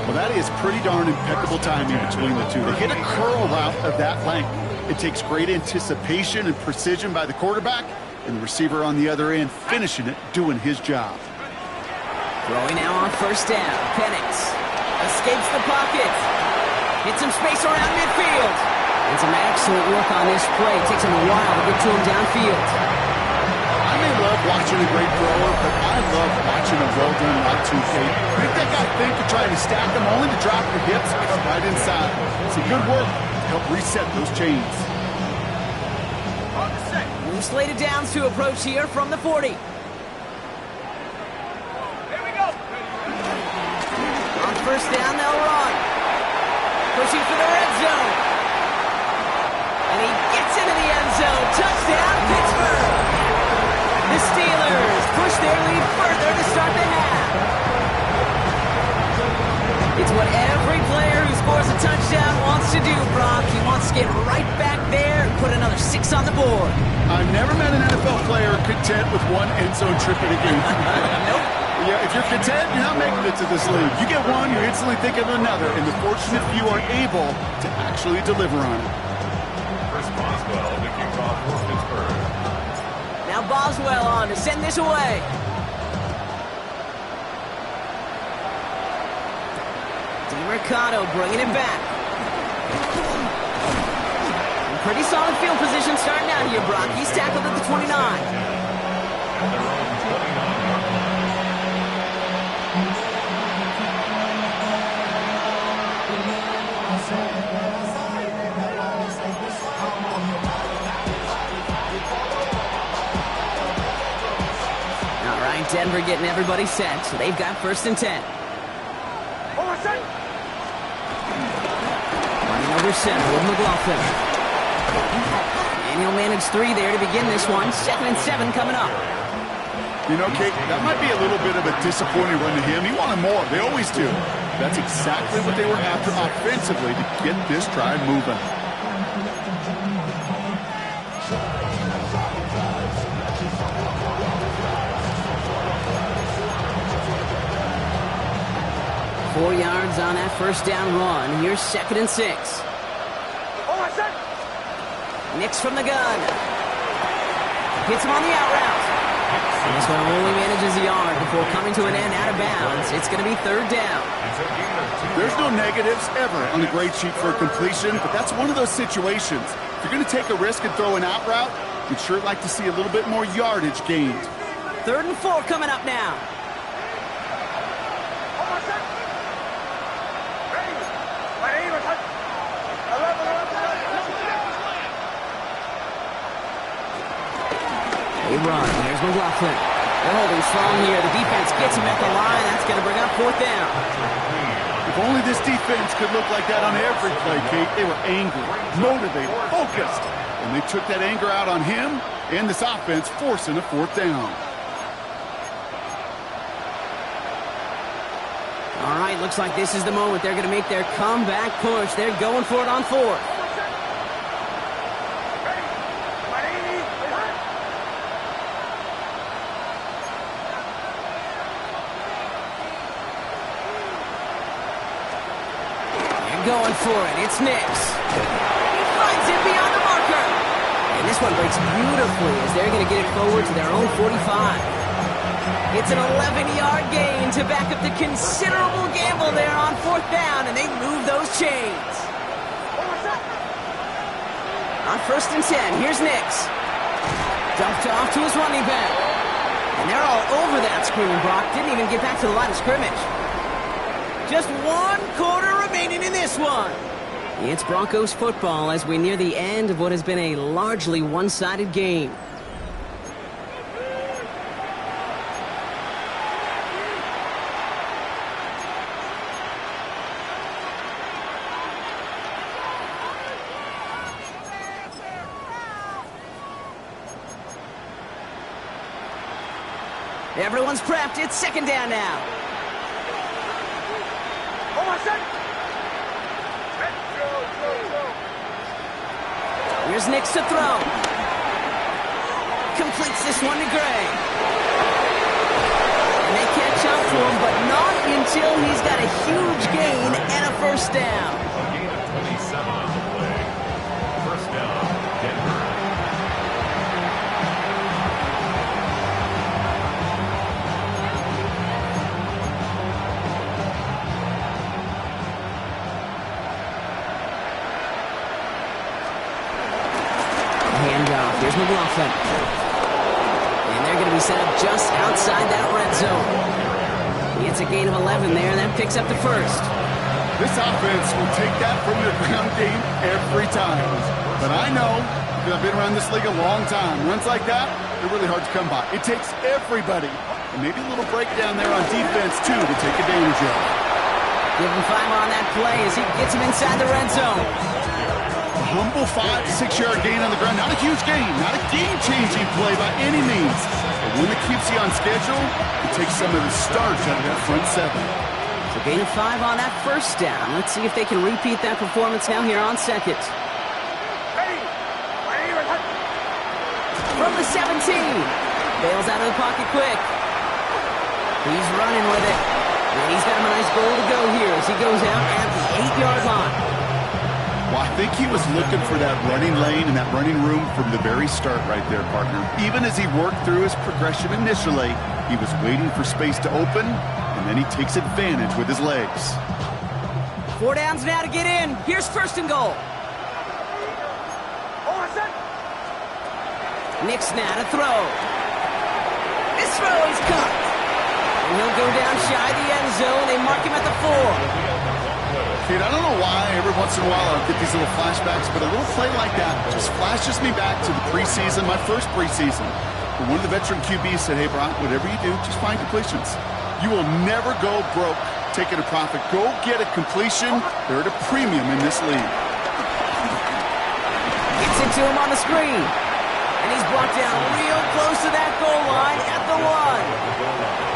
Well, that is pretty darn impeccable timing between the two. They hit a curl route of that length. It takes great anticipation and precision by the quarterback, and the receiver on the other end finishing it, doing his job. Throwing now on first down. Penix escapes the pocket. Hits some space around midfield. And some excellent work on this play. It takes him a while to get to him downfield. I may love watching a great thrower, but I love watching a well-done route too, Kate. Make that guy think to try to try to stack them only to drop your hips and come right inside. It's a good work to help reset those chains. We've slated downs to approach here from the 40. Here we go. On first down, they'll run. Pushing for the red zone. And he gets into the end zone. Touchdown, Pittsburgh. The Steelers push their lead further to start the half. It's what every player who scores a touchdown wants to do, Brock. He wants to get right back there and put another 6 on the board. I've never met an NFL player content with one end zone trip in a game. Nope. Yeah, if you're content, you're not making it to this league. You get one, you instantly think of another, and the fortunate few are able to actually deliver on it. Chris Boswell, the kickoff for Pittsburgh. Now Boswell on to send this away. DiMercato bringing it back. Pretty solid field position starting out here, Brock. He's tackled at the 29. At their own 29-yard All right, Denver getting everybody set. So they've got 1st and 10. Running over center with McLaughlin. And he'll manage 3 there to begin this one. 2nd and 7 coming up. You know, Kate, that might be a little bit of a disappointing run to him. He wanted more. They always do. That's exactly what they were after offensively to get this drive moving. Four yards on that first down run. Here's 2nd and 6. Nix from the gun. Hits him on the out route. And this one only manages a yard before coming to an end out of bounds. It's going to be 3rd down. There's no negatives ever on the grade sheet for completion, but that's one of those situations. If you're going to take a risk and throw an out route, you'd sure like to see a little bit more yardage gained. 3rd and 4 coming up now. They run. Here's McLaughlin. They're holding strong here. The defense gets him at the line. That's going to bring up 4th down. If only this defense could look like that on every play, Kate. They were angry, motivated, focused. And they took that anger out on him and this offense, forcing a 4th down. All right, looks like this is the moment. They're going to make their comeback push. They're going for it on 4th. Going for it. It's Nix. He finds it beyond the marker. And this one breaks beautifully as they're going to get it forward to their own 45. It's an 11-yard gain to back up the considerable gamble there on 4th down, and they move those chains. On 1st and 10, here's Nix. Dumped off to his running back. And they're all over that screaming Brock. Didn't even get back to the line of scrimmage. Just 1 quarter remaining in this one. It's Broncos football as we near the end of what has been a largely one-sided game. Everyone's prepped. It's 2nd down now. Here's Nix to throw. Completes this one to Gray. And they catch up to him, but not until he's got a huge gain and a 1st down. A gain of 27 on the play. 1st down, Denver. Handoff. Here's McLaughlin. And they're going to be set up just outside that red zone. Gets a gain of 11 there, and that picks up the first. This offense will take that from your ground game every time. But I know, because I've been around this league a long time, runs like that, they're really hard to come by. It takes everybody, and maybe a little breakdown there on defense, too, to take advantage of. Give him 5 on that play as he gets him inside the red zone. A humble 5 to 6 yard gain on the ground. Not a huge gain, not a game-changing play by any means. But one that keeps you on schedule, it takes some of the starch out of that front 7. So gain of 5 on that first down. Let's see if they can repeat that performance now here on second. From the 17. Bails out of the pocket quick. He's running with it. And he's got him a nice goal to go here as he goes out at the 8-yard line. Well, I think he was looking for that running lane and that running room from the very start right there, partner. Even as he worked through his progression initially, he was waiting for space to open, and then he takes advantage with his legs. 4 downs now to get in. Here's first and goal. Nix now to throw. This throw is caught. And he'll go down shy of the end zone. They mark him at the 4. Dude, I don't know why every once in a while I'll get these little flashbacks, but a little play like that just flashes me back to the preseason, my first preseason. When one of the veteran QBs said, hey, Brock, whatever you do, just find completions. You will never go broke taking a profit. Go get a completion. They're at a premium in this league. Gets it to him on the screen. And he's brought down real close to that goal line at the 1.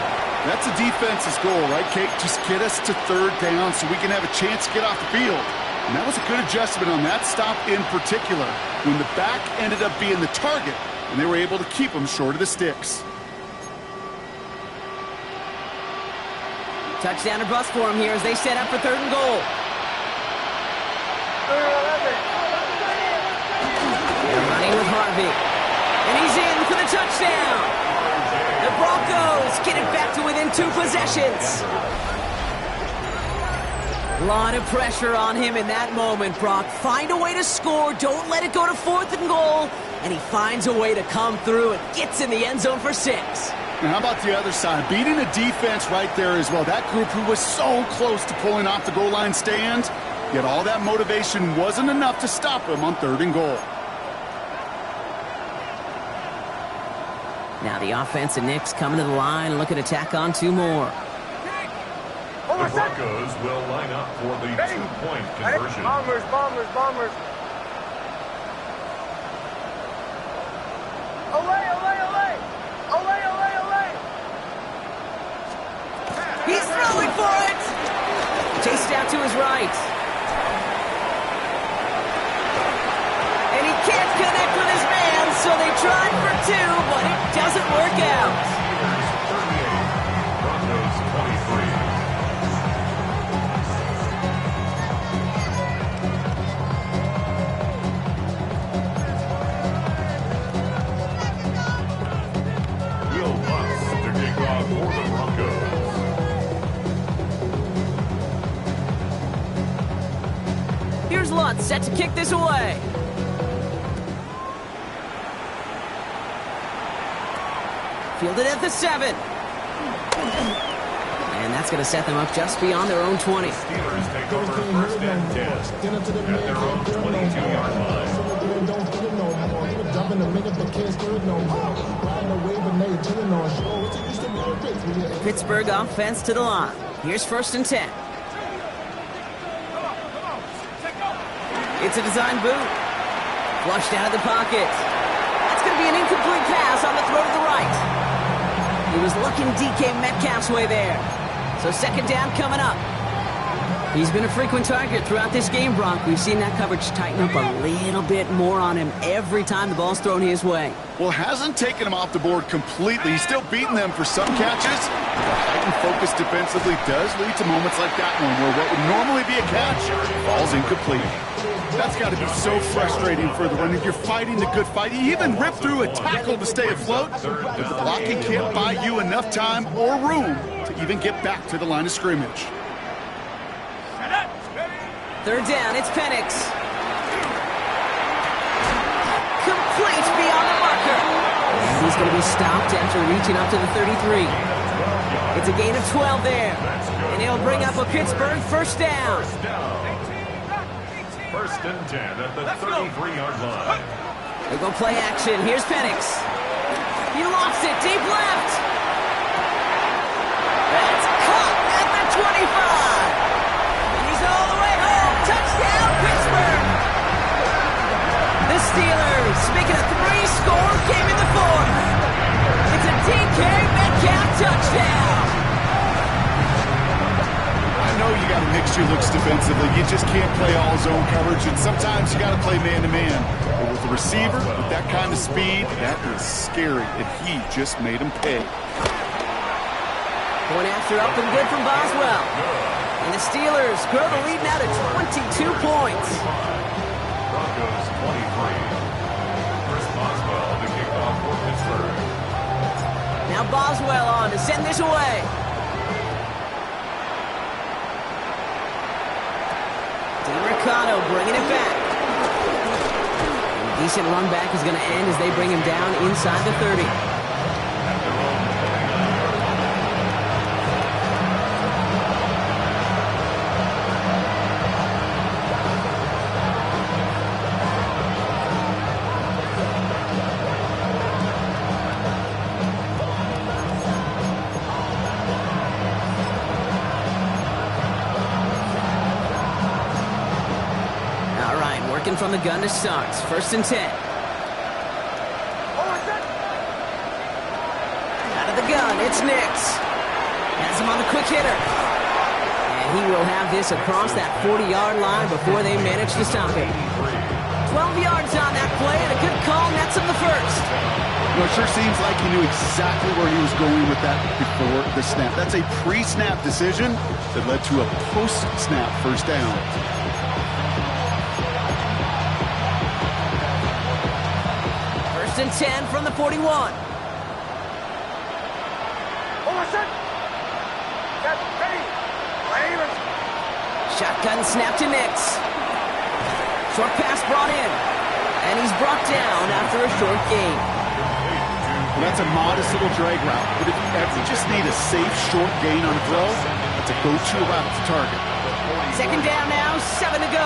That's a defense's goal, right, Kate? Just get us to 3rd down so we can have a chance to get off the field. And that was a good adjustment on that stop in particular, when the back ended up being the target, and they were able to keep him short of the sticks. Touchdown or bust for him here as they set up for 3rd and goal. They're running with Harvey. And he's in for the touchdown. The Broncos get it back to within 2 possessions. A lot of pressure on him in that moment, Brock. Find a way to score. Don't let it go to 4th and goal. And he finds a way to come through and gets in the end zone for 6. Now, how about the other side? Beating a defense right there as well. That group who was so close to pulling off the goal line stand, yet all that motivation wasn't enough to stop him on 3rd and goal. Now the offense and Nix coming to the line, looking to tack on 2 more. The Broncos will line up for the 2-point conversion. Bombers. Olay. He's throwing for it! Chased out to his right. And he can't connect with his man, so they tried for 2, but it doesn't work out. Broncos 23. Will Lutz to kick off for the Broncos. Here's Lutz set to kick this away. Fielded at the 7. And that's going to set them up just beyond their own 20. Steelers take over 1st and 10 at their own 22-yard line. Pittsburgh offense to the line. Here's 1st and 10. It's a design boot. Flushed out of the pocket. That's going to be an incomplete pass on the throw to the right. He was looking DK Metcalf's way there. So 2nd down coming up. He's been a frequent target throughout this game, Brock. We've seen that coverage tighten up a little bit more on him every time the ball's thrown his way. Well, hasn't taken him off the board completely. He's still beating them for some catches. The heightened focus defensively does lead to moments like that one where what would normally be a catch falls incomplete. That's got to be so frustrating for the runner. You're fighting the good fight. You even rip through a tackle to stay afloat, but the blocking can't buy you enough time or room to even get back to the line of scrimmage. 3rd down, it's Penix. Complete beyond the marker. And he's going to be stopped after reaching up to the 33. It's a gain of 12 there. And it'll bring up a Pittsburgh first down. First and 10 at the 33-yard line. They go play action. Here's Penix. He lost it deep left. That's caught at the 25. And he's all the way home. Touchdown, Pittsburgh. The Steelers making a 3-score game in the fourth. It's a DK Metcalf touchdown. I know you got to mix your looks defensively. You just can't play all zone coverage, and sometimes you got to play man-to-man. But with the receiver, with that kind of speed, that is scary, and he just made him pay. Point after up and good from Boswell. And the Steelers grow the lead now to 22 points. Broncos 23. Chris Boswell, the kickoff for Pittsburgh. Now Boswell on to send this away. Ricardo bringing it back. And a decent run back is going to end as they bring him down inside the 30. From the gun to start. First and 10. Out of the gun, it's Nix. Has him on the quick hitter. And he will have this across that 40-yard line before they manage to stop him. 12 yards on that play, and a good call nets him the first. You know, it sure seems like he knew exactly where he was going with that before the snap. That's a pre-snap decision that led to a post-snap first down. And 10 from the 41. Shotgun snap to Nix. Short pass brought in. And he's brought down after a short gain. Well, that's a modest little drag route. But if you ever just need a safe short gain on a throw, that's a go-to route to target. Second down now, 7 to go.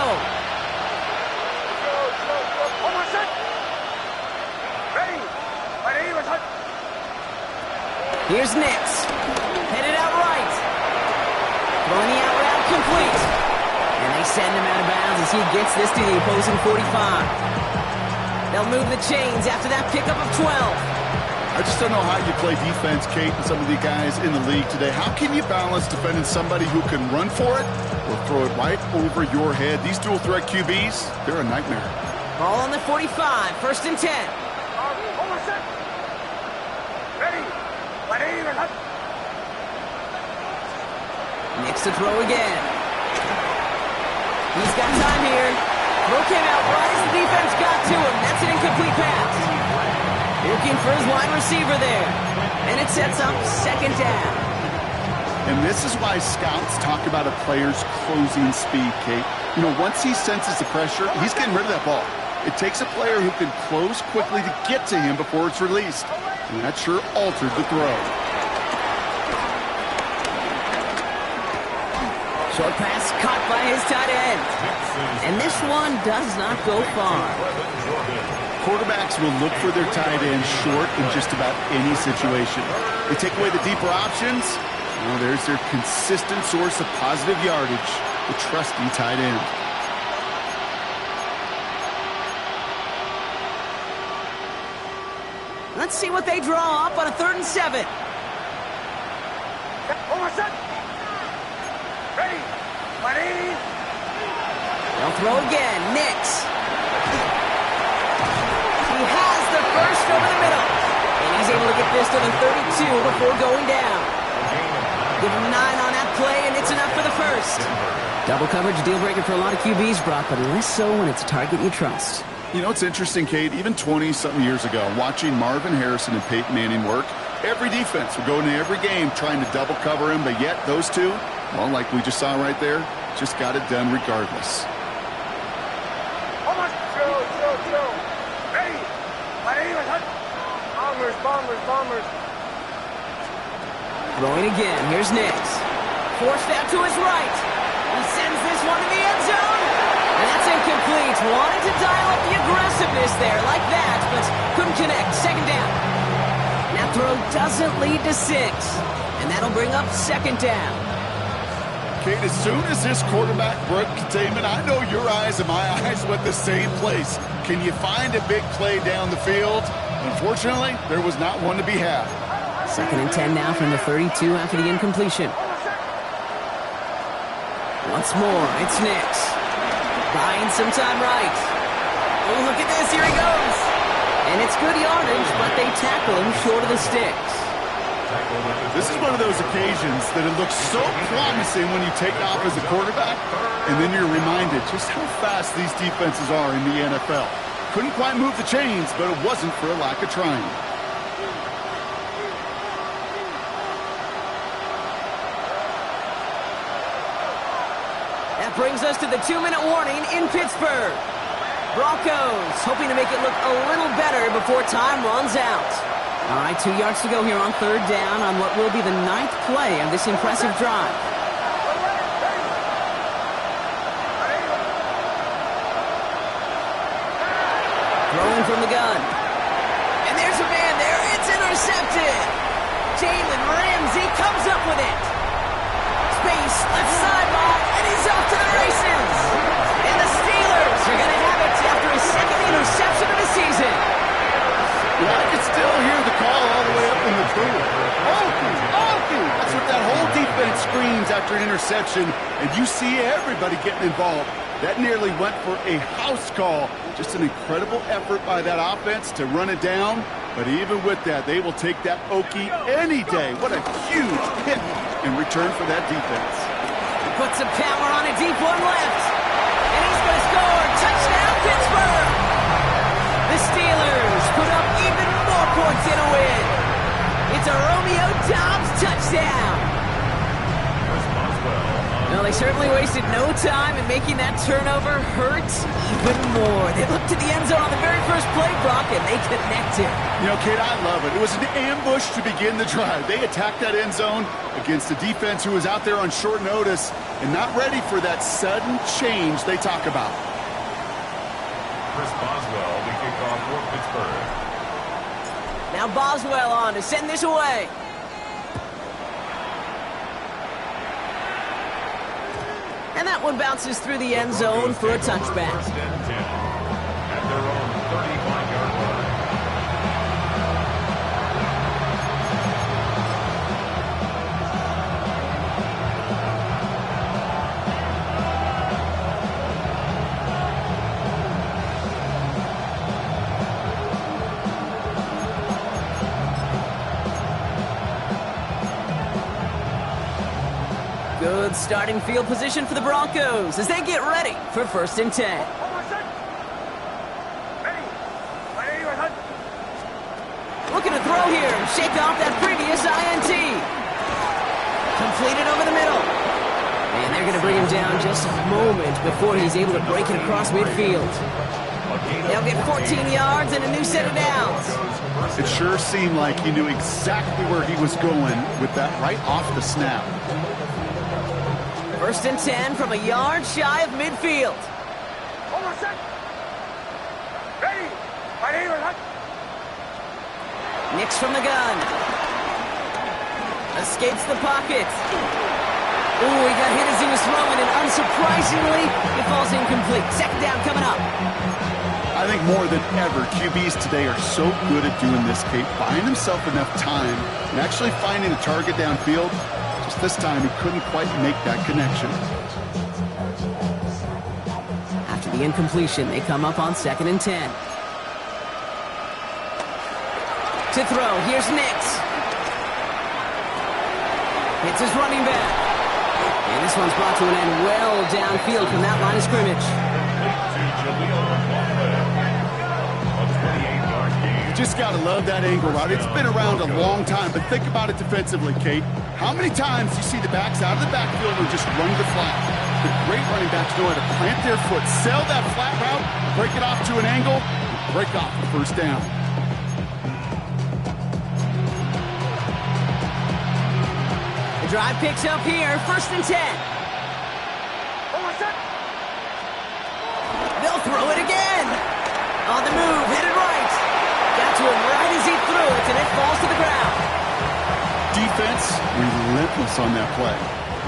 Here's Nix. Headed out right. Throwing the out route complete. And they send him out of bounds as he gets this to the opposing 45. They'll move the chains after that pickup of 12. I just don't know how you play defense, Kate, and some of the guys in the league today. How can you balance defending somebody who can run for it or throw it right over your head? These dual-threat QBs, they're a nightmare. Ball on the 45, first and 10. Nix to throw again. He's got time here. Throw came out right as the defense got to him. That's an incomplete pass. Looking for his wide receiver there. And it sets up second down. And this is why scouts talk about a player's closing speed, Kate. You know, once he senses the pressure, he's getting rid of that ball. It takes a player who can close quickly to get to him before it's released. And that sure altered the throw. Short pass caught by his tight end. And this one does not go far. Quarterbacks will look for their tight end short in just about any situation. They take away the deeper options. Well, there's their consistent source of positive yardage, the trusty tight end. Let's see what they draw up on a 3rd and 7. Ready. They'll throw again. Nix. He has the first over the middle. And he's able to get this to the 32 before going down. Give him 9 on that play, and it's enough for the first. Double coverage deal breaker for a lot of QBs, Brock, but less so when it's a target you trust. You know, it's interesting, Kate, even 20-something years ago, watching Marvin Harrison and Peyton Manning work, every defense would go into every game trying to double cover him, but yet those two, well, like we just saw right there, just got it done regardless. Ready. Bombers. Throwing again. Here's Nix. Forced out to his right. He sends this one to the end zone. And that's incomplete. Wanted to dial up the aggressiveness there like that, but couldn't connect. Second down. That throw doesn't lead to 6. And that'll bring up second down. Kate, as soon as this quarterback broke containment, I know your eyes and my eyes went the same place. Can you find a big play down the field? Unfortunately, there was not one to be had. Second and 10 now from the 32 after the incompletion. Once more, it's Nix. Buying some time right. Oh, look at this, here he goes. And it's good yardage, but they tackle him short of the sticks. This is one of those occasions that it looks so promising when you take off as a quarterback, and then you're reminded just how fast these defenses are in the NFL. Couldn't quite move the chains, but it wasn't for a lack of trying. That brings us to the 2-minute warning in Pittsburgh. Broncos hoping to make it look a little better before time runs out. All right, 2 yards to go here on third down on what will be the 9th play of this impressive drive. Throwing from the gun. And there's a man there. It's intercepted. Jalen Ramsey comes up with it. Space, left sideline, and he's off to the races. And the Steelers are going to have it after his second interception of the season. Yeah, I can still hear the call all the way up in the booth. Okie! That's what that whole defense screams after an interception, and you see everybody getting involved. That nearly went for a house call. Just an incredible effort by that offense to run it down, but even with that, they will take that Okie any day. What a huge hit in return for that defense. He puts some power on a deep one left, and he's going to score. Touchdown, Pittsburgh! The Steelers put up even more points in a win. It's a Romeo Doubs touchdown. Well, they certainly wasted no time in making that turnover hurt even more. They looked to the end zone on the very first play, Brock, and they connected. You know, Kate, I love it. It was an ambush to begin the drive. They attacked that end zone against a defense who was out there on short notice and not ready for that sudden change they talk about. Chris Boswell, the kickoff for Pittsburgh. Now Boswell on to send this away. And that one bounces through the end zone for a touchback. First and 10 at their own 35-yard line. Good starting field position for the Broncos as they get ready for first and 10. Looking to throw here and shake off that previous INT. Completed over the middle. And they're going to bring him down just a moment before he's able to break it across midfield. They'll get 14 yards and a new set of downs. It sure seemed like he knew exactly where he was going with that right off the snap. First and 10 from a yard shy of midfield. Nix from the gun. Escapes the pocket. Ooh, he got hit as he was throwing, and unsurprisingly, it falls incomplete. Second down coming up. I think more than ever, QBs today are so good at doing this, Kate, buying himself enough time and actually finding a target downfield. Just this time, he couldn't quite make that connection. After the incompletion, they come up on second and 10. To throw, here's Nix. It's his running back. And this one's brought to an end well downfield from that line of scrimmage. Just got to love that angle route. It's been around a long time, but think about it defensively, Kate. How many times do you see the backs out of the backfield and just run the flat? The great running backs know how to plant their foot, sell that flat route, break it off to an angle, and break off the first down. drive picks up here, 1st and 10. They'll throw it again. On the move, headed right. Got to him right as he threw it, and it falls to the ground. Defense, relentless on that play.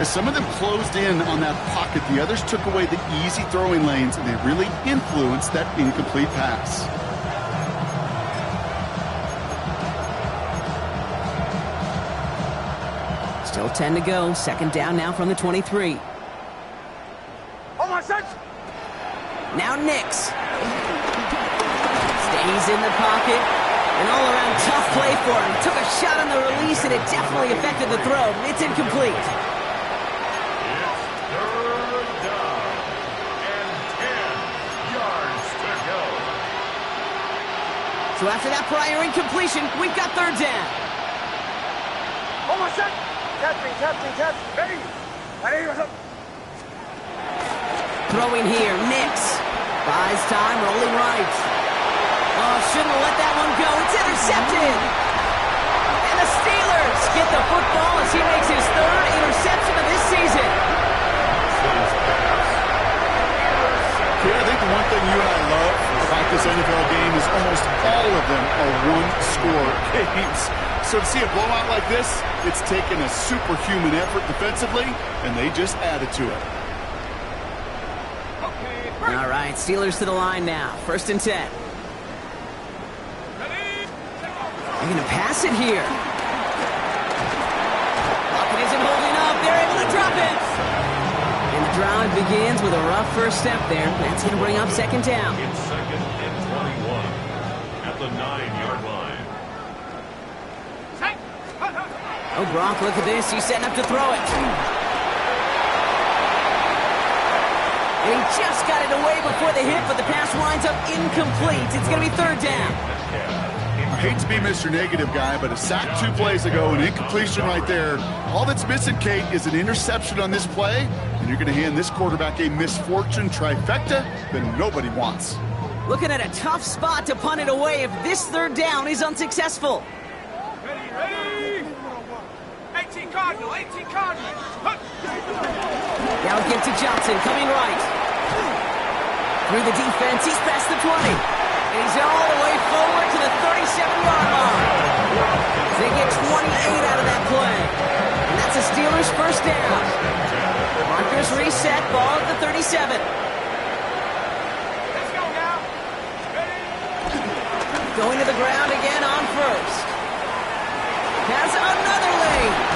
As some of them closed in on that pocket, the others took away the easy throwing lanes, and they really influenced that incomplete pass. Still 10 to go. 2nd down now from the 23. Now Nix. Stays in the pocket. An all-around tough play for him. Took a shot on the release, and it definitely affected the throw. It's incomplete. It's 3rd down and 10 yards to go. So after that prior incompletion, we've got 3rd down. Throwing here, Nix. Buys time, rolling right. Oh, shouldn't have let that one go. It's intercepted. And the Steelers get the football as he makes his 3rd interception of this season. Yeah, I think the one thing you and I love about this NFL game is almost all of them are one-score games. So to see a blowout like this, it's taken a superhuman effort defensively, and they just added to it. All right, Steelers to the line now. 1st and 10. They're going to pass it here. Lockett isn't holding up. They're able to drop it. And the drive begins with a rough first step there. That's going to bring up 2nd down. It's 2nd and 21 at the 9-yard line. Oh, Gronk, look at this. He's setting up to throw it. And he just got it away before the hit, but the pass winds up incomplete. It's going to be 3rd down. I hate to be Mr. Negative guy, but a sack 2 plays ago, an incompletion right there. All that's missing, Kate, is an interception on this play, and you're going to hand this quarterback a misfortune trifecta that nobody wants. Looking at a tough spot to punt it away if this 3rd down is unsuccessful. Ready! 18 Cardinal, 18 Cardinal. Now get to Johnson, coming right. Through the defense, he's past the 20. And he's all the way forward to the 37-yard line. They get 28 out of that play. And that's a Steelers 1st down. Markers reset, ball at the 37. Let's go now. Ready? Going to the ground again on 1st. Has another lane.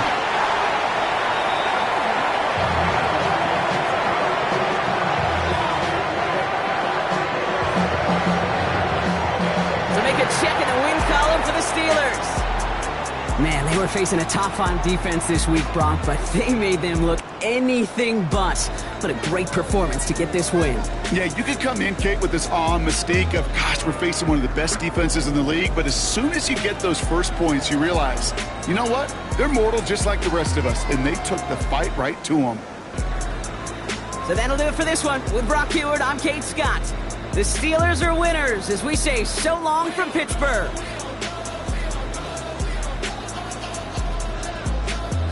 Check in the win column for the Steelers. Man, they were facing a top-5 defense this week, Brock, but they made them look anything but. What a great performance to get this win. Yeah, you could come in, Kate, with this awe and mystique of, gosh, we're facing one of the best defenses in the league, but as soon as you get those first points, you realize, you know what? They're mortal just like the rest of us, and they took the fight right to them. So that'll do it for this one. With Brock Huard, I'm Kate Scott. The Steelers are winners as we say so long from Pittsburgh.